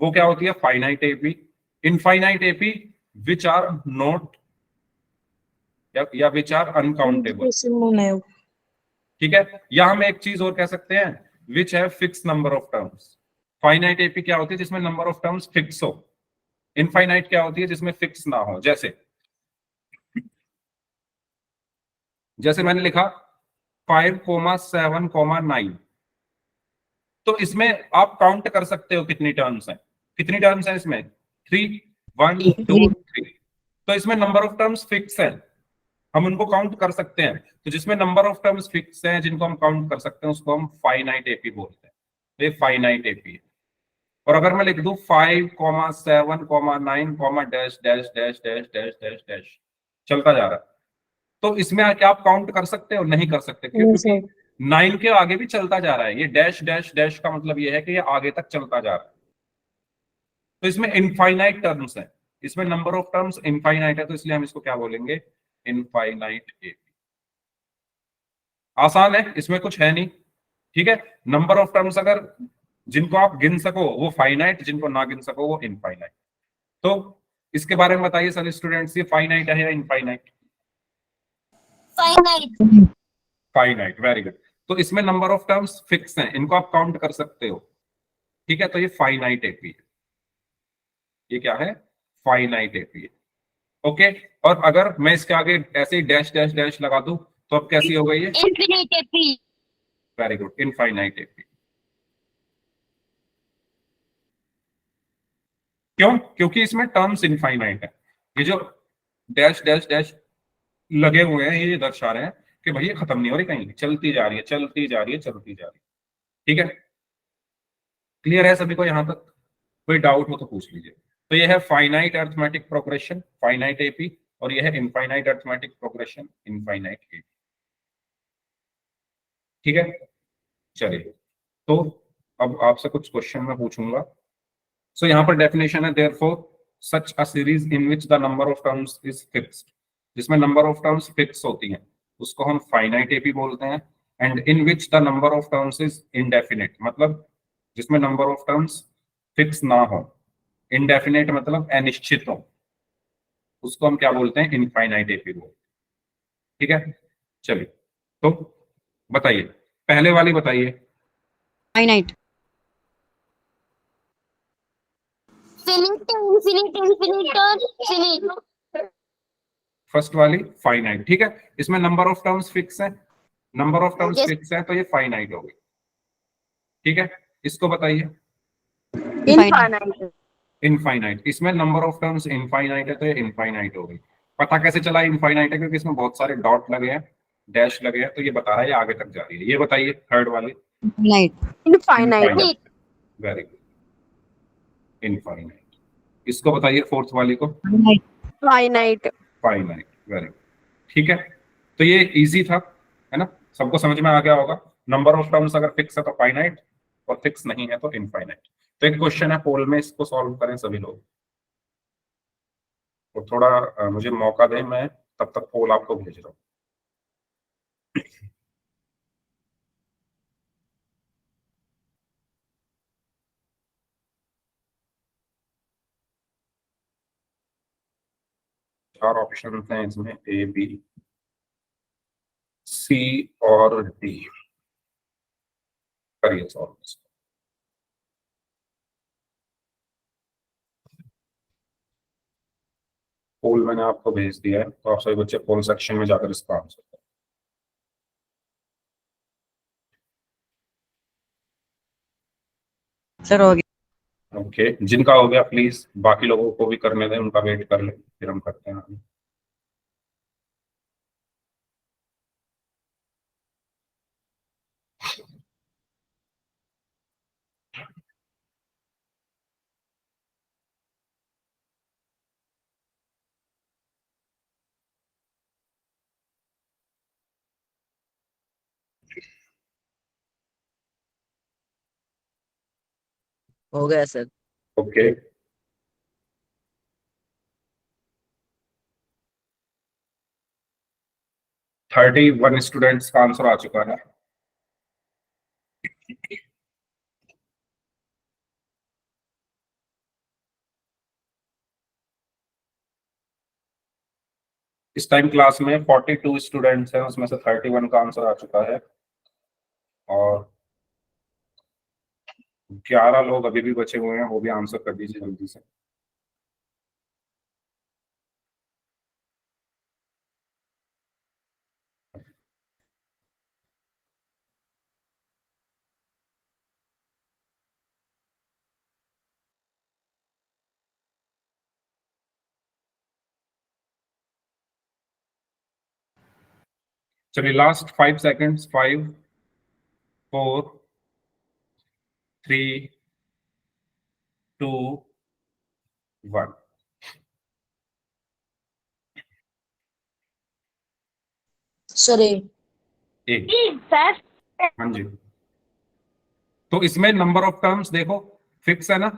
वो क्या होती है, finite AP. Infinite AP which are not या विच आर अनकाउंटेबल। ठीक है, या हम एक चीज और कह सकते हैं, which have fix number of terms. Finite AP क्या होती है, जिसमें नंबर ऑफ टर्म्स फिक्स हो। इनफाइनाइट क्या होती है, जिसमें फिक्स ना हो। जैसे मैंने लिखा 5,7,9, तो इसमें आप काउंट कर सकते हो कितनी टर्म्स हैं। कितनी टर्म्स हैं इसमें, 3, 1, 2, 3। तो इसमें नंबर ऑफ टर्म्स फिक्स है, हम उनको काउंट कर सकते हैं। तो जिसमें नंबर ऑफ टर्म्स फिक्स हैं, जिनको हम काउंट कर सकते हैं, उसको हम फाइनाइट एपी बोलते हैं। ये फाइनाइट एपी है। और अगर मैं लिख दूं 5,7,9, dash dash dash dash dash dash dash, चलता जा रहा है, तो इसमें क्या आप काउंट कर सकते हो, नहीं कर सकते, क्योंकि 9 के आगे भी चलता जा रहा है। ये डैश डैश डैश का मतलब ये है कि ये आगे तक चलता जा रहा है। तो इसमें इनफाइनाइट टर्म्स है, इसमें नंबर ऑफ टर्म्स इनफाइनाइट है, तो इसलिए हम इसको क्या बोलेंगे, इनफाइनाइट एपी। आसान है, इसमें कुछ है नहीं। ठीक है, नंबर ऑफ टर्म्स अगर जिनको आप गिन सको वो फाइनाइट, जिनको ना गिन सको वो इनफाइनाइट। तो इसके बारे में बताइए सर स्टूडेंट्स, ये फाइनाइट है या infinite? Finite. Finite, very good. तो इसमें नंबर ऑफ टर्म्स फिक्स हैं, इनको आप काउंट कर सकते हो। ठीक है, तो ये फाइनाइट एपी है। ये क्या है, फाइनाइट एपी है। ओके, और अगर मैं इसके आगे ऐसे ही डैश डैश डैश लगा दूं तो अब कैसी हो गई है, infinite AP. Very good, infinite AP. क्यों, क्योंकि इसमें टर्म्स इनफाइनाइट है। ये जो डैश डैश डैश लगे हुए हैं ये दर्शा रहे हैं कि भाई ये खत्म नहीं हो रही, कहीं चलती जा रही है, चलती जा रही है, चलती जा रही है। ठीक है, क्लियर है सभी को यहां तक? कोई डाउट हो तो पूछ लीजिए। तो ये है finite arithmetic progression, finite AP, और ये है infinite arithmetic progression, infinite AP. ठीक है, चलिए, तो अब आपसे कुछ क्वेश्चन मैं पूछूंगा। सो यहाँ पर डेफिनेशन है, therefore such a series in which the number of terms is fixed, जिसमें नंबर ऑफ टर्म्स फिक्स होती हैं उसको हम फाइनाइट एपी बोलते हैं। And in which the number of terms is indefinite, मतलब जिसमें नंबर ऑफ टर्म्स फिक्स ना हो। इंडेफिनिट मतलब अनिश्चित हो, उसको हम क्या बोलते हैं, इनफाइनाइट एपी बोलते हैं। ठीक है, चलिए, तो बताइए, पहले वाली बताइए। फाइनाइट। फिनिट, इनफिनिट, इनफिनिट और फिनिट। फर्स्ट वाली फाइनाइट। ठीक है, इसमें नंबर ऑफ टर्म्स फिक्स है, number of terms Yes. Fix है, तो ये फाइनाइट हो गई। ठीक है, इसको बताइए इनफाइनाइट। इनफाइनाइट। इसमें नंबर ऑफ टर्म्स इनफाइनाइट है, तो ये इनफाइनाइट हो गई। पता कैसे चला इनफाइनाइट है, क्योंकि इसमें बहुत सारे डॉट लगे हैं, डैश लगे हैं, तो ये बता रहा है ये आगे तक जा रही है। ये बताइए थर्ड वाली Infinite. Infinite. Very good, infinite. इसको बताइए फोर्थ वाली को। Finite. Finite. Finite, very good. ठीक है, तो ये इजी था, है ना, सबको समझ में आ गया होगा। नंबर ऑफ टर्म्स अगर फिक्स है तो फाइनाइट, और फिक्स नहीं है तो इनफाइनाइट। तो एक क्वेश्चन है पोल में, इसको सॉल्व करें सभी लोग। तो थोड़ा मुझे मौका दें, मैं तब तक पोल आपको भेज रहा हूँ। चार ऑप्शन हैं इसमें, ए बी सी और डी। करिए सॉल्व। पोल मैंने आपको भेज दिया है, तो आप सभी बच्चे पोल सेक्शन में जाकर इसका आंसर करें। Sir, हो गया. ओके, जिनका हो गया प्लीज बाकी लोगों को भी करने दें, उनका वेट कर ले, फिर हम करते हैं आगे। हो गया सर। ओके, 31 स्टूडेंट्स का आंसर आ चुका है। इस टाइम क्लास में 42 स्टूडेंट्स हैं, उसमें से 31 का आंसर आ चुका है, और 11 लोग अभी भी बचे हुए हैं, वो भी आंसर कर दीजिए जल्दी से। चलिए लास्ट 5 सेकेंड्स, 5 4 3 2 1। सर ए एक, हाँ जी। तो इसमें नंबर ऑफ टर्म्स देखो फिक्स है ना,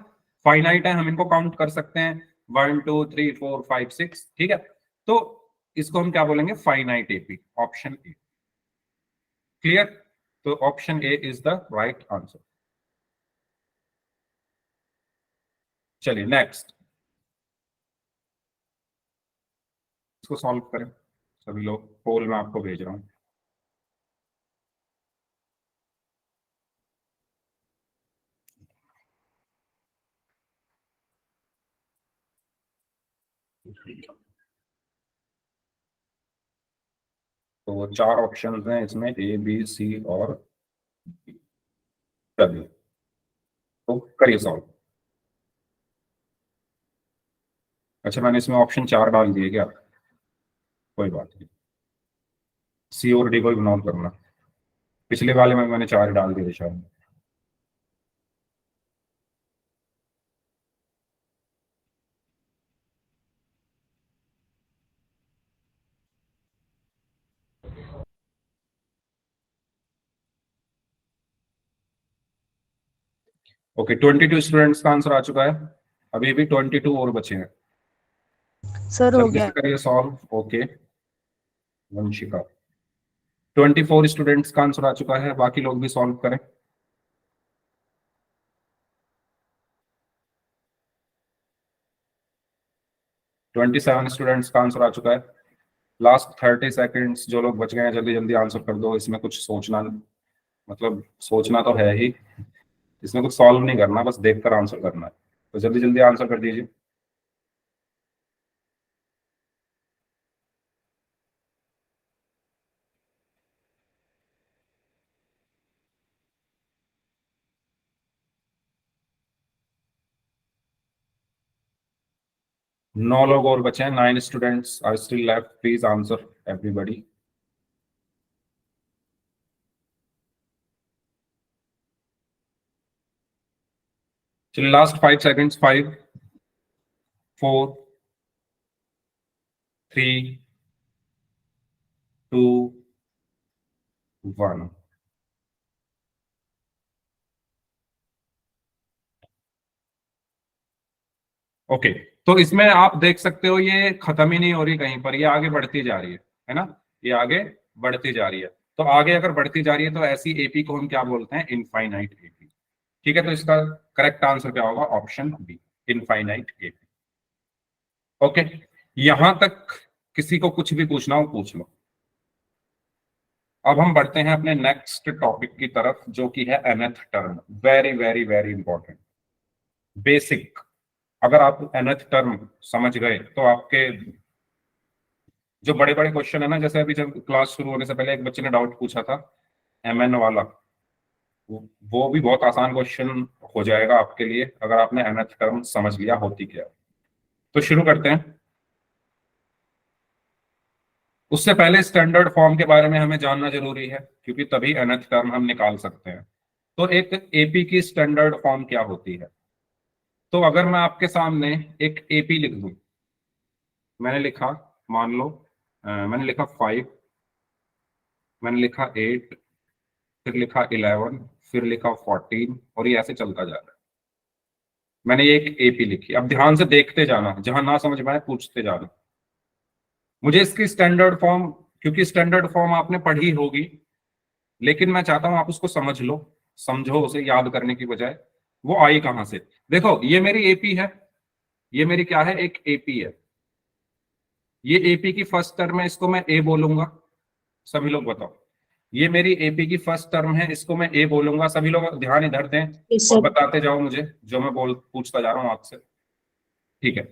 फाइनाइट है, हम इनको काउंट कर सकते हैं 1 2 3 4 5 6, ठीक है। तो इसको हम क्या बोलेंगे, finite AP, option A. Clear, तो option A is the right answer. चलिए नेक्स्ट, इसको सॉल्व करें सभी लोग, पोल में आपको भेज रहा हूं। तो वो 4 ऑप्शन हैं इसमें, ए बी सी और डब्ल्यू। तो करिए सॉल्व। अच्छा, मैंने इसमें ऑप्शन 4 डाल दिए क्या, कोई बात नहीं, सी और डी को इग्नोर करना। पिछले वाले में मैंने 4 डाल दिए शायद। ओके, 22 स्टूडेंट्स का आंसर आ चुका है, अभी भी 22 और बचे हैं। सर हो जल्दी गया से करिए सॉल्व। ओके, वंशिका 24 स्टूडेंट्स का आंसर आ चुका है, बाकी लोग भी सॉल्व करें। ट्वेंटी 27 स्टूडेंट्स का आंसर आ चुका है। लास्ट 30 सेकेंड्स, जो लोग बच गए हैं जल्दी जल्दी आंसर कर दो। इसमें कुछ सोचना, मतलब सोचना तो है ही, इसमें कुछ सॉल्व नहीं करना, बस देखकर आंसर करना है। तो जल्दी जल्दी आंसर कर दीजिए। नौ लोग और बचे हैं, 9 students are still left, please answer everybody. चलिए लास्ट 5 सेकेंड्स, 5 4 3 2 1। ओके, तो इसमें आप देख सकते हो ये खत्म ही नहीं हो रही कहीं पर, ये आगे बढ़ती जा रही है ना, ये आगे बढ़ती जा रही है। तो आगे अगर बढ़ती जा रही है तो ऐसी एपी को हम क्या बोलते हैं, इनफाइनाइट एपी। ठीक है, तो इसका करेक्ट आंसर क्या होगा, option B, infinite AP. Okay, यहां तक किसी को कुछ भी पूछना हो पूछ लो। अब हम बढ़ते हैं अपने नेक्स्ट टॉपिक की तरफ, जो कि है nth term. Very very very important, basic. अगर आप nth टर्म समझ गए तो आपके जो बड़े बड़े क्वेश्चन है ना, जैसे अभी जब क्लास शुरू होने से पहले एक बच्चे ने डाउट पूछा था mn वाला, वो भी बहुत आसान क्वेश्चन हो जाएगा आपके लिए अगर आपने nth टर्म समझ लिया होती क्या। तो शुरू करते हैं। उससे पहले स्टैंडर्ड फॉर्म के बारे में हमें जानना जरूरी है, क्योंकि तभी nth टर्म हम निकाल सकते हैं। तो एक एपी की स्टैंडर्ड फॉर्म क्या होती है? तो अगर मैं आपके सामने एक एपी लिख दूं, मैंने लिखा, मान लो मैंने लिखा 5, मैंने लिखा 8, फिर लिखा 11, फिर लिखा 14, और ये ऐसे चलता जा रहा है। मैंने ये एक एपी लिखी। अब ध्यान से देखते जाना, जहां ना समझ में आए पूछते जाना। मुझे इसकी स्टैंडर्ड फॉर्म, क्योंकि स्टैंडर्ड फॉर्म आपने पढ़ी होगी, लेकिन मैं चाहता हूं आप उसको समझ लो, समझो उसे याद करने की बजाय। वो आई कहां से? देखो, ये मेरी एपी है, ये मेरी क्या है, एक एपी है। ये एपी की फर्स्ट टर्म है, इसको मैं ए बोलूंगा। सभी लोग बताओ, ये मेरी एपी की फर्स्ट टर्म है, इसको मैं ए बोलूंगा। सभी लोग ध्यान इधर दें और बताते जाओ मुझे जो मैं पूछता जा रहा हूं आपसे। ठीक है,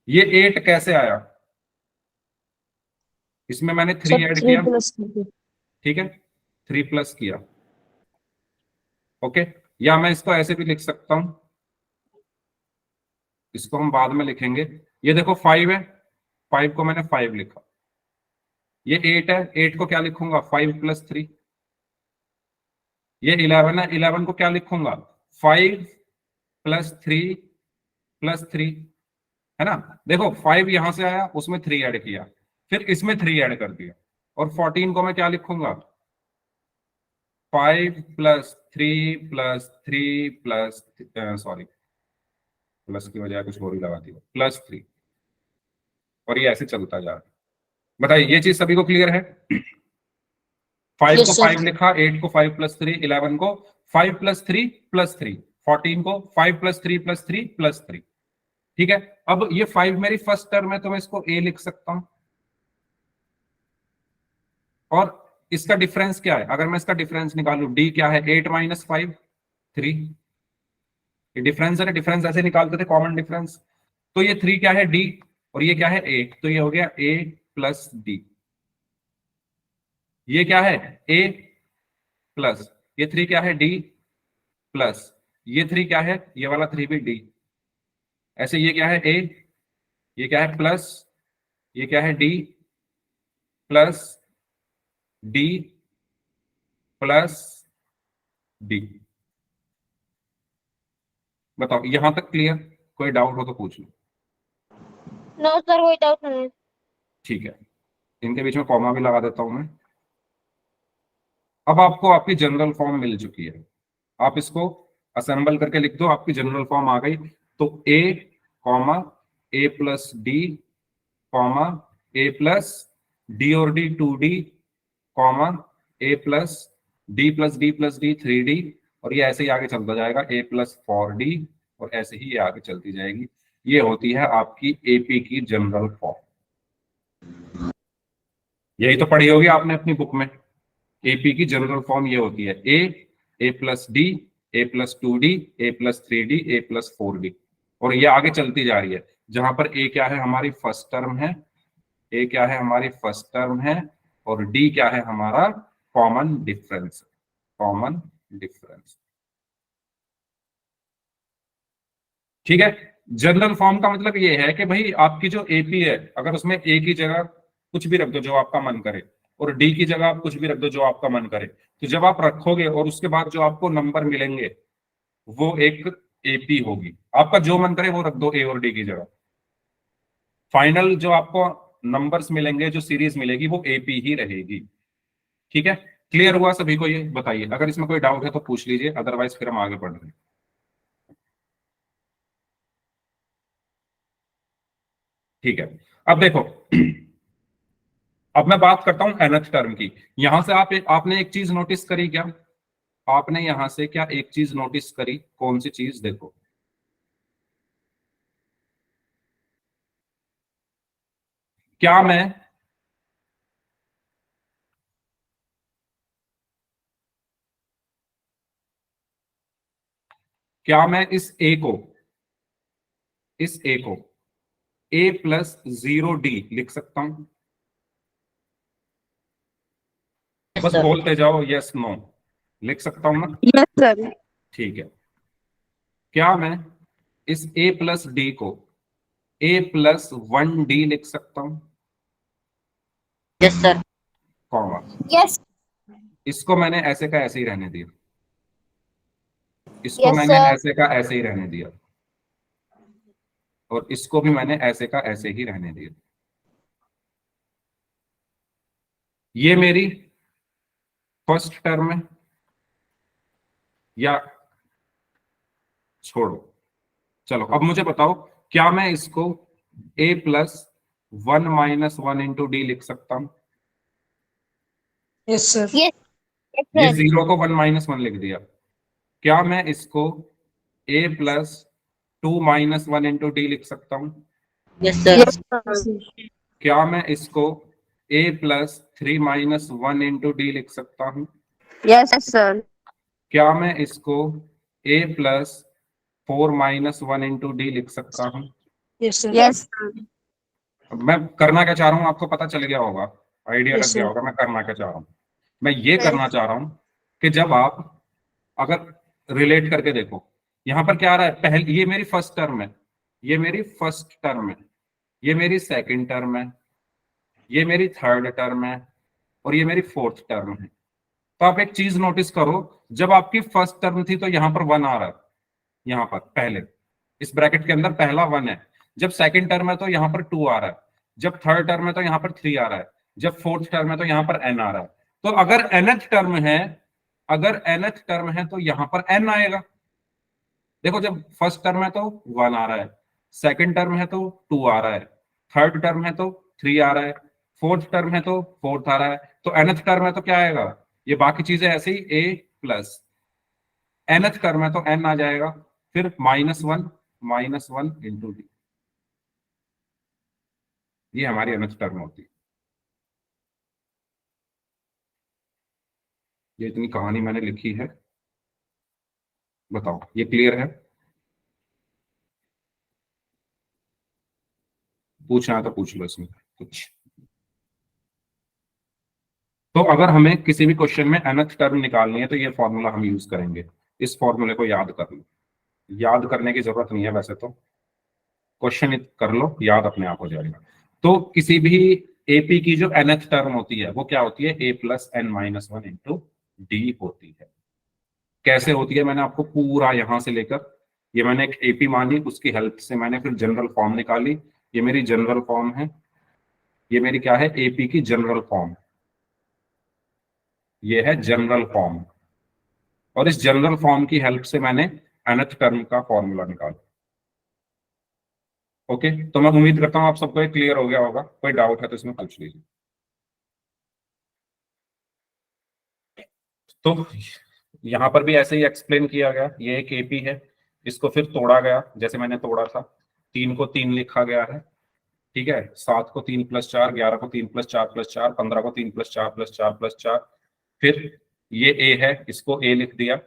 ये 8 कैसे आया? इसमें मैंने 3 ऐड किया, ठीक है, 3 प्लस किया। ओके, या मैं इसको ऐसे भी लिख सकता हूं, इसको हम बाद में लिखेंगे। ये देखो 5 है, 5 को मैंने 5 लिखा। ये 8 है, 8 को क्या लिखूंगा, 5 प्लस 3। ये 11 है, 11 को क्या लिखूंगा, 5 प्लस 3 प्लस 3, है ना। देखो 5 यहां से आया, उसमें 3 ऐड किया, फिर इसमें 3 ऐड कर दिया, और 14 को मैं क्या लिखूंगा, 5 plus 3 plus 3 plus, sorry plus की बजाय कुछ और ही लगा दिया, प्लस 3, और ये ऐसे चलता जा रहा है। बताइए, ये चीज सभी को क्लियर है? 5 को 5 लिखा, 8 को 5 प्लस 3, 11 को 5 प्लस 3 प्लस 3, 14 को 5 प्लस 3 प्लस 3 प्लस 3। ठीक है, अब ये 5 मेरी फर्स्ट टर्म है, तो मैं इसको ए लिख सकता हूं। और इसका डिफरेंस क्या है? अगर मैं इसका डिफरेंस निकालू, डी क्या है, 8 माइनस 5 3। ये डिफरेंस है ना, डिफरेंस ऐसे निकालते थे, कॉमन डिफरेंस। तो ये 3 क्या है, डी, और ये क्या है, ए। तो ये हो गया ए प्लस डी। ये क्या है, ए प्लस, ये 3 क्या है, डी प्लस, ये 3 क्या है, ये वाला 3 भी डी। ऐसे ये क्या है, ए, ये क्या है, प्लस, ये क्या है, D plus D plus D. बताओ, यहां तक क्लियर? कोई डाउट हो तो पूछ लो। नो सर, कोई डाउट नहीं है। ठीक है, इनके बीच में कॉमा भी लगा देता हूं मैं। अब आपको आपकी जनरल फॉर्म मिल चुकी है, आप इसको असेंबल करके लिख दो, आपकी जनरल फॉर्म आ गई। तो A comma A plus D comma A plus D और D 2d comma A plus D plus D plus D 3d, और ये ऐसे ही आगे चलता जाएगा, ए प्लस 4d, और ऐसे ही ये आगे चलती जाएगी। ये होती है आपकी एपी की जनरल फॉर्म। यही तो पढ़ी होगी आपने अपनी बुक में। एपी की जनरल फॉर्म ये होती है, ए plus D, A plus 2d, A plus 3d, A plus 4d, और ये आगे चलती जा रही है। जहां पर ए क्या है, हमारी फर्स्ट टर्म है, ए क्या है, हमारी फर्स्ट टर्म है, और डी क्या है, हमारा कॉमन डिफरेंस, कॉमन डिफरेंस। ठीक है, जनरल फॉर्म का मतलब ये है कि भाई आपकी जो एपी है, अगर उसमें ए की जगह कुछ भी रख दो जो आपका मन करे, और डी की जगह आप कुछ भी रख दो जो आपका मन करे, तो जब आप रखोगे और उसके बाद जो आपको नंबर मिलेंगे वो एक एपी होगी। आपका जो मन करे वो रख दो ए और डी की जगह। फाइनल जो आपको नंबर्स मिलेंगे, जो सीरीज मिलेगी, वो एपी ही रहेगी। ठीक है, क्लियर हुआ सभी को? ये बताइए, अगर इसमें कोई डाउट है तो पूछ लीजिए, अदरवाइज फिर हम आगे बढ़ रहे हैं। ठीक है, अब देखो, अब मैं बात करता हूं nth टर्म की। यहां से आपने एक चीज नोटिस करी क्या? आपने यहां से क्या एक चीज नोटिस करी? कौन सी चीज? देखो, क्या मैं इस ए को ए प्लस 0D लिख सकता हूं? बस बोलते जाओ यस नो। लिख सकता हूं ना? Yes sir. ठीक है, क्या मैं इस ए प्लस डी को ए प्लस 1D लिख सकता हूं? Yes, sir. कॉमा, यस इसको मैंने ऐसे का ऐसे ही रहने दिया, इसको Yes, मैंने sir. ऐसे का ऐसे ही रहने दिया, और इसको भी मैंने ऐसे का ऐसे ही रहने दिया। ये मेरी फर्स्ट टर्म है, या छोड़ो, चलो अब मुझे बताओ, क्या मैं इसको A plus 1 minus 1 into D लिख सकता हूं? Yes sir. Yes, ये sir. जीरो को 1 माइनस 1 लिख दिया। क्या मैं इसको A plus 2 minus 1 into D लिख सकता हूं? Yes, sir. Yes sir. क्या मैं इसको A plus 3 minus 1 into D लिख सकता हूं? Yes sir. क्या मैं इसको A plus 4 minus 1 into D लिख सकता हूं? Yes sir. Yes sir. अब मैं करना क्या चाह रहा हूं आपको पता चल गया होगा, आइडिया Yes, लग गया sir. होगा मैं करना क्या चाह रहा हूं। मैं ये करना चाह रहा हूं कि जब आप अगर रिलेट करके देखो, यहां पर क्या आ रहा है, पहले ये मेरी फर्स्ट टर्म है, ये मेरी फर्स्ट टर्म है, ये मेरी सेकंड टर्म है, ये मेरी थर्ड टर्म है, और ये मेरी फोर्थ टर्म है। तो आप एक चीज नोटिस करो, जब आपकी फर्स्ट टर्म थी तो यहां पर 1 आ रहा है, यहां पर पहले इस ब्रैकेट के अंदर पहला 1 है। जब सेकंड टर्म है तो यहां पर 2 आ रहा है, जब थर्ड टर्म है तो यहां पर 3 आ रहा है, जब फोर्थ टर्म है तो यहां पर n आ रहा है। तो अगर nth टर्म है, अगर nth टर्म है तो यहां पर n आएगा। देखो, जब फर्स्ट टर्म है तो 1 आ रहा है, सेकंड टर्म है तो 2 आ रहा है, थर्ड टर्म है तो 3 आ रहा है, फोर्थ टर्म है तो 4 आ रहा है, तो nth टर्म है तो क्या आएगा? ये बाकी चीजें ऐसे ही a प्लस, nth टर्म है तो n आ जाएगा, फिर -1 इंटू डी, ये हमारी nth टर्म होती है। ये इतनी कहानी मैंने लिखी है, बताओ ये क्लियर है? पूछना है तो पूछ लो इसमें कुछ। तो अगर हमें किसी भी क्वेश्चन में nth टर्म निकालनी है तो ये फॉर्मूला हम यूज करेंगे। इस फॉर्मूले को याद कर लो, याद करने की जरूरत नहीं है वैसे तो, क्वेश्चन कर लो, याद अपने आप हो जाएगा। तो किसी भी एपी की जो nth टर्म होती है वो क्या होती है? a plus n minus 1 into D होती है। कैसे होती है मैंने आपको पूरा यहां से लेकर, ये मैंने एक एपी मानी, उसकी हेल्प से मैंने फिर जनरल फॉर्म निकाली। ये मेरी जनरल फॉर्म है, ये मेरी क्या है? एपी की जनरल फॉर्म, ये है जनरल फॉर्म, और इस जनरल फॉर्म की हेल्प से मैंने nth टर्म का फॉर्मूला निकाला। ओके, तो मैं उम्मीद करता हूं आप सबको क्लियर हो गया होगा। कोई डाउट है तो इसमें पूछ लीजिए। तो यहां पर भी ऐसे ही एक्सप्लेन किया गया, ये एक एपी है, इसको फिर तोड़ा गया जैसे मैंने तोड़ा था, 3 को 3 लिखा गया है, ठीक है, 7 को 3 प्लस 4, 11 को 3 प्लस 4 प्लस 4, 15 को 3 प्लस 4 प्लस 4 प्लस 4, फिर ये ए है, इसको ए लिख दिया,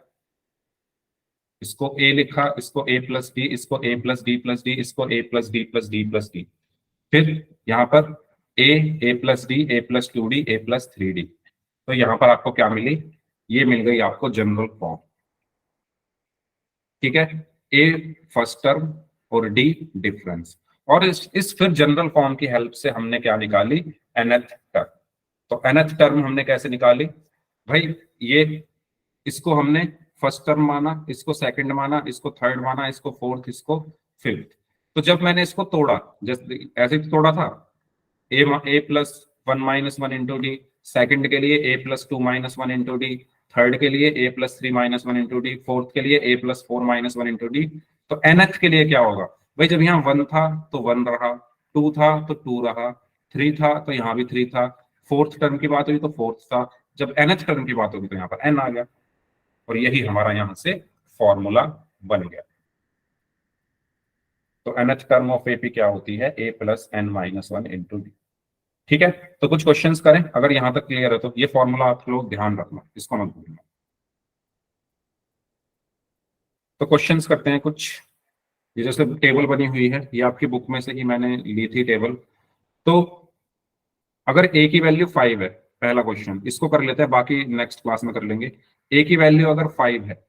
इसको ए लिखा, इसको ए प्लस डी, इसको A plus D plus D, इसको A plus D plus D plus D, फिर यहाँ पर A plus D, A plus 2D, A plus 3D। तो यहाँ पर आपको क्या मिली? ये मिल गई आपको जनरल फॉर्म, ठीक है, ए फर्स्ट टर्म और डी डिफरेंस। और इस फिर जनरल फॉर्म की हेल्प से हमने क्या निकाली? nth term. तो nth टर्म हमने कैसे निकाली भाई? ये इसको हमने फर्स्ट टर्म माना, इसको सेकंड माना, इसको थर्ड माना, इसको फोर्थ, इसको फिफ्थ। तो जब मैंने इसको तोड़ा, जैसे ऐसे ही तोड़ा था, A plus one minus one into D, second के लिए A plus two minus one into D, third के लिए A plus three minus one into D, fourth के लिए A plus four minus one into D. तो nth के लिए क्या होगा भाई, जब यहाँ वन था तो वन रहा, टू था तो टू रहा, थ्री था तो यहाँ भी थ्री था, फोर्थ टर्म की बात हुई तो फोर्थ था, जब nth टर्म की बात होगी तो यहाँ पर n आ गया, और यही हमारा यहाँ से फॉर्मूला बन गया। तो nth टर्म ऑफ एपी क्या होती है, a plus n minus one into d. ठीक है, तो कुछ क्वेश्चंस करें, अगर यहां तक क्लियर है तो ये फॉर्मूला आप लोग ध्यान रखना, इसको मत भूलना। तो क्वेश्चंस करते हैं कुछ। ये जैसे टेबल बनी हुई है, ये आपकी बुक में से ही मैंने ली थी टेबल। तो अगर a की वैल्यू 5 है, पहला क्वेश्चन, इसको कर लेते हैं, बाकी नेक्स्ट क्लास में कर लेंगे। a की वैल्यू अगर 5 है,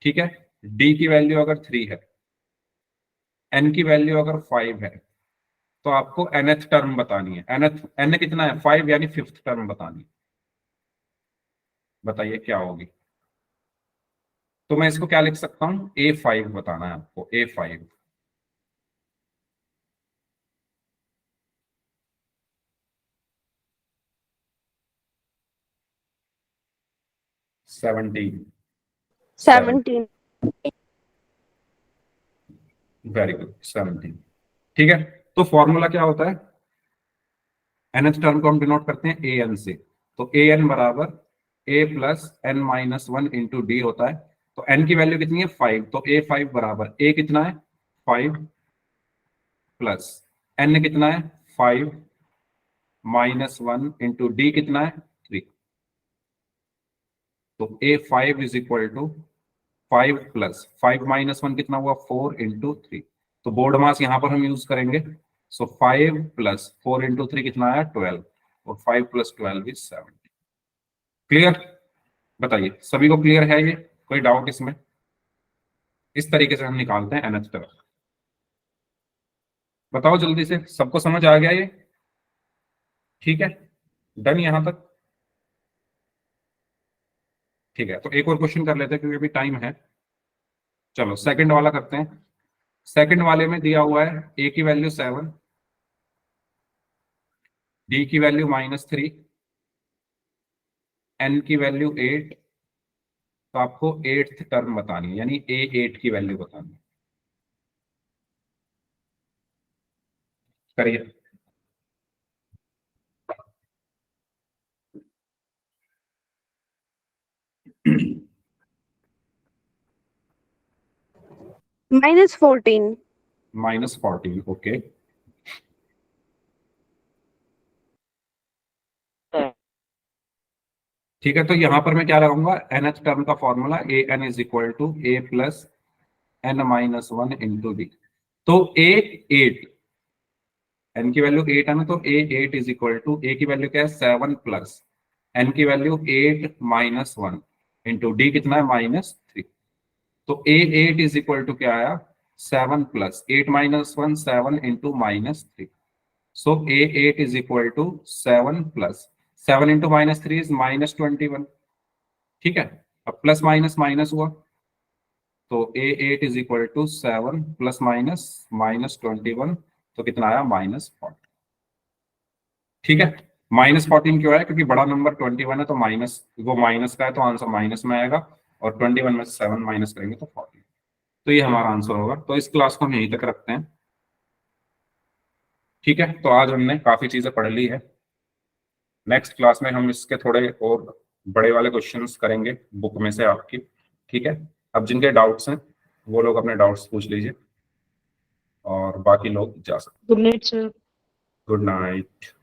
ठीक है, d की वैल्यू अगर 3 है, n की वैल्यू अगर 5 है, तो आपको nth टर्म बतानी है। n कितना है, 5, यानी फिफ्थ टर्म बतानी है। बताइए क्या होगी। तो मैं इसको क्या लिख सकता हूं, a5 बताना है आपको, a5। सेवनटीन 17. Very good, 17। ठीक है, तो फॉर्मूला क्या होता है, nth टर्म को हम डिनोट करते हैं an से। तो an बराबर a plus n minus one into d होता है। तो n की वैल्यू कितनी है, 5, तो a5 बराबर a कितना है, 5 प्लस n कितना है, 5 माइनस वन इंटू डी कितना है, 3। तो a5 is equal to 5 plus 5 minus one कितना हुआ, 4 इंटू 3। तो बोर्ड मास यहां पर हम यूज करेंगे। सो 5 प्लस 4 इंटू 3 कितना आया, 12, और 5 प्लस 12 इज 70। क्लियर, बताइए सभी को क्लियर है ये, कोई डाउट इसमें। इस तरीके से हम निकालते हैं nth टर्म। बताओ जल्दी से, सबको समझ आ गया ये, ठीक है, डन यहां तक। ठीक है, तो एक और क्वेश्चन कर लेते हैं क्योंकि अभी टाइम है। चलो सेकंड वाला करते हैं। सेकंड वाले में दिया हुआ है a की वैल्यू 7, d की वैल्यू -3, n की वैल्यू 8। तो आपको 8th टर्म बतानी है, यानी a8 की वैल्यू बतानी है। करिए। -14. -14, ओके। ठीक है, तो यहां पर मैं क्या लगाऊंगा, nth टर्म का formula an is equal to a plus n minus one into D. तो a8, n की वैल्यू 8 है ना, तो a8 is equal to, a की वैल्यू क्या है, 7 प्लस n की value 8 minus one into d कितना है, -3। तो a8 इज इक्वल टू क्या आया, 7 plus 8 minus one, 7 into -3। So a8 is equal to 7 plus 7 into -3 is -21। ठीक है, अब प्लस माइनस माइनस हुआ, तो a8 is equal to 7 plus -21, तो कितना आया, -14। ठीक है, -14 क्यों आया, क्योंकि बड़ा नंबर 21 है, तो माइनस, वो माइनस का है तो आंसर माइनस में आएगा, और 21 में से 7 माइनस करेंगे तो 14। तो ये हमारा आंसर होगा। तो इस क्लास को हम यहीं तक रखते हैं। ठीक है, तो आज हमने काफी चीजें पढ़ ली है। नेक्स्ट क्लास में हम इसके थोड़े और बड़े वाले क्वेश्चंस करेंगे बुक में से आपकी। ठीक है, अब जिनके डाउट्स हैं वो लोग अपने डाउट्स पूछ लीजिए, और बाकी लोग जा सकते। Good night sir. Good night.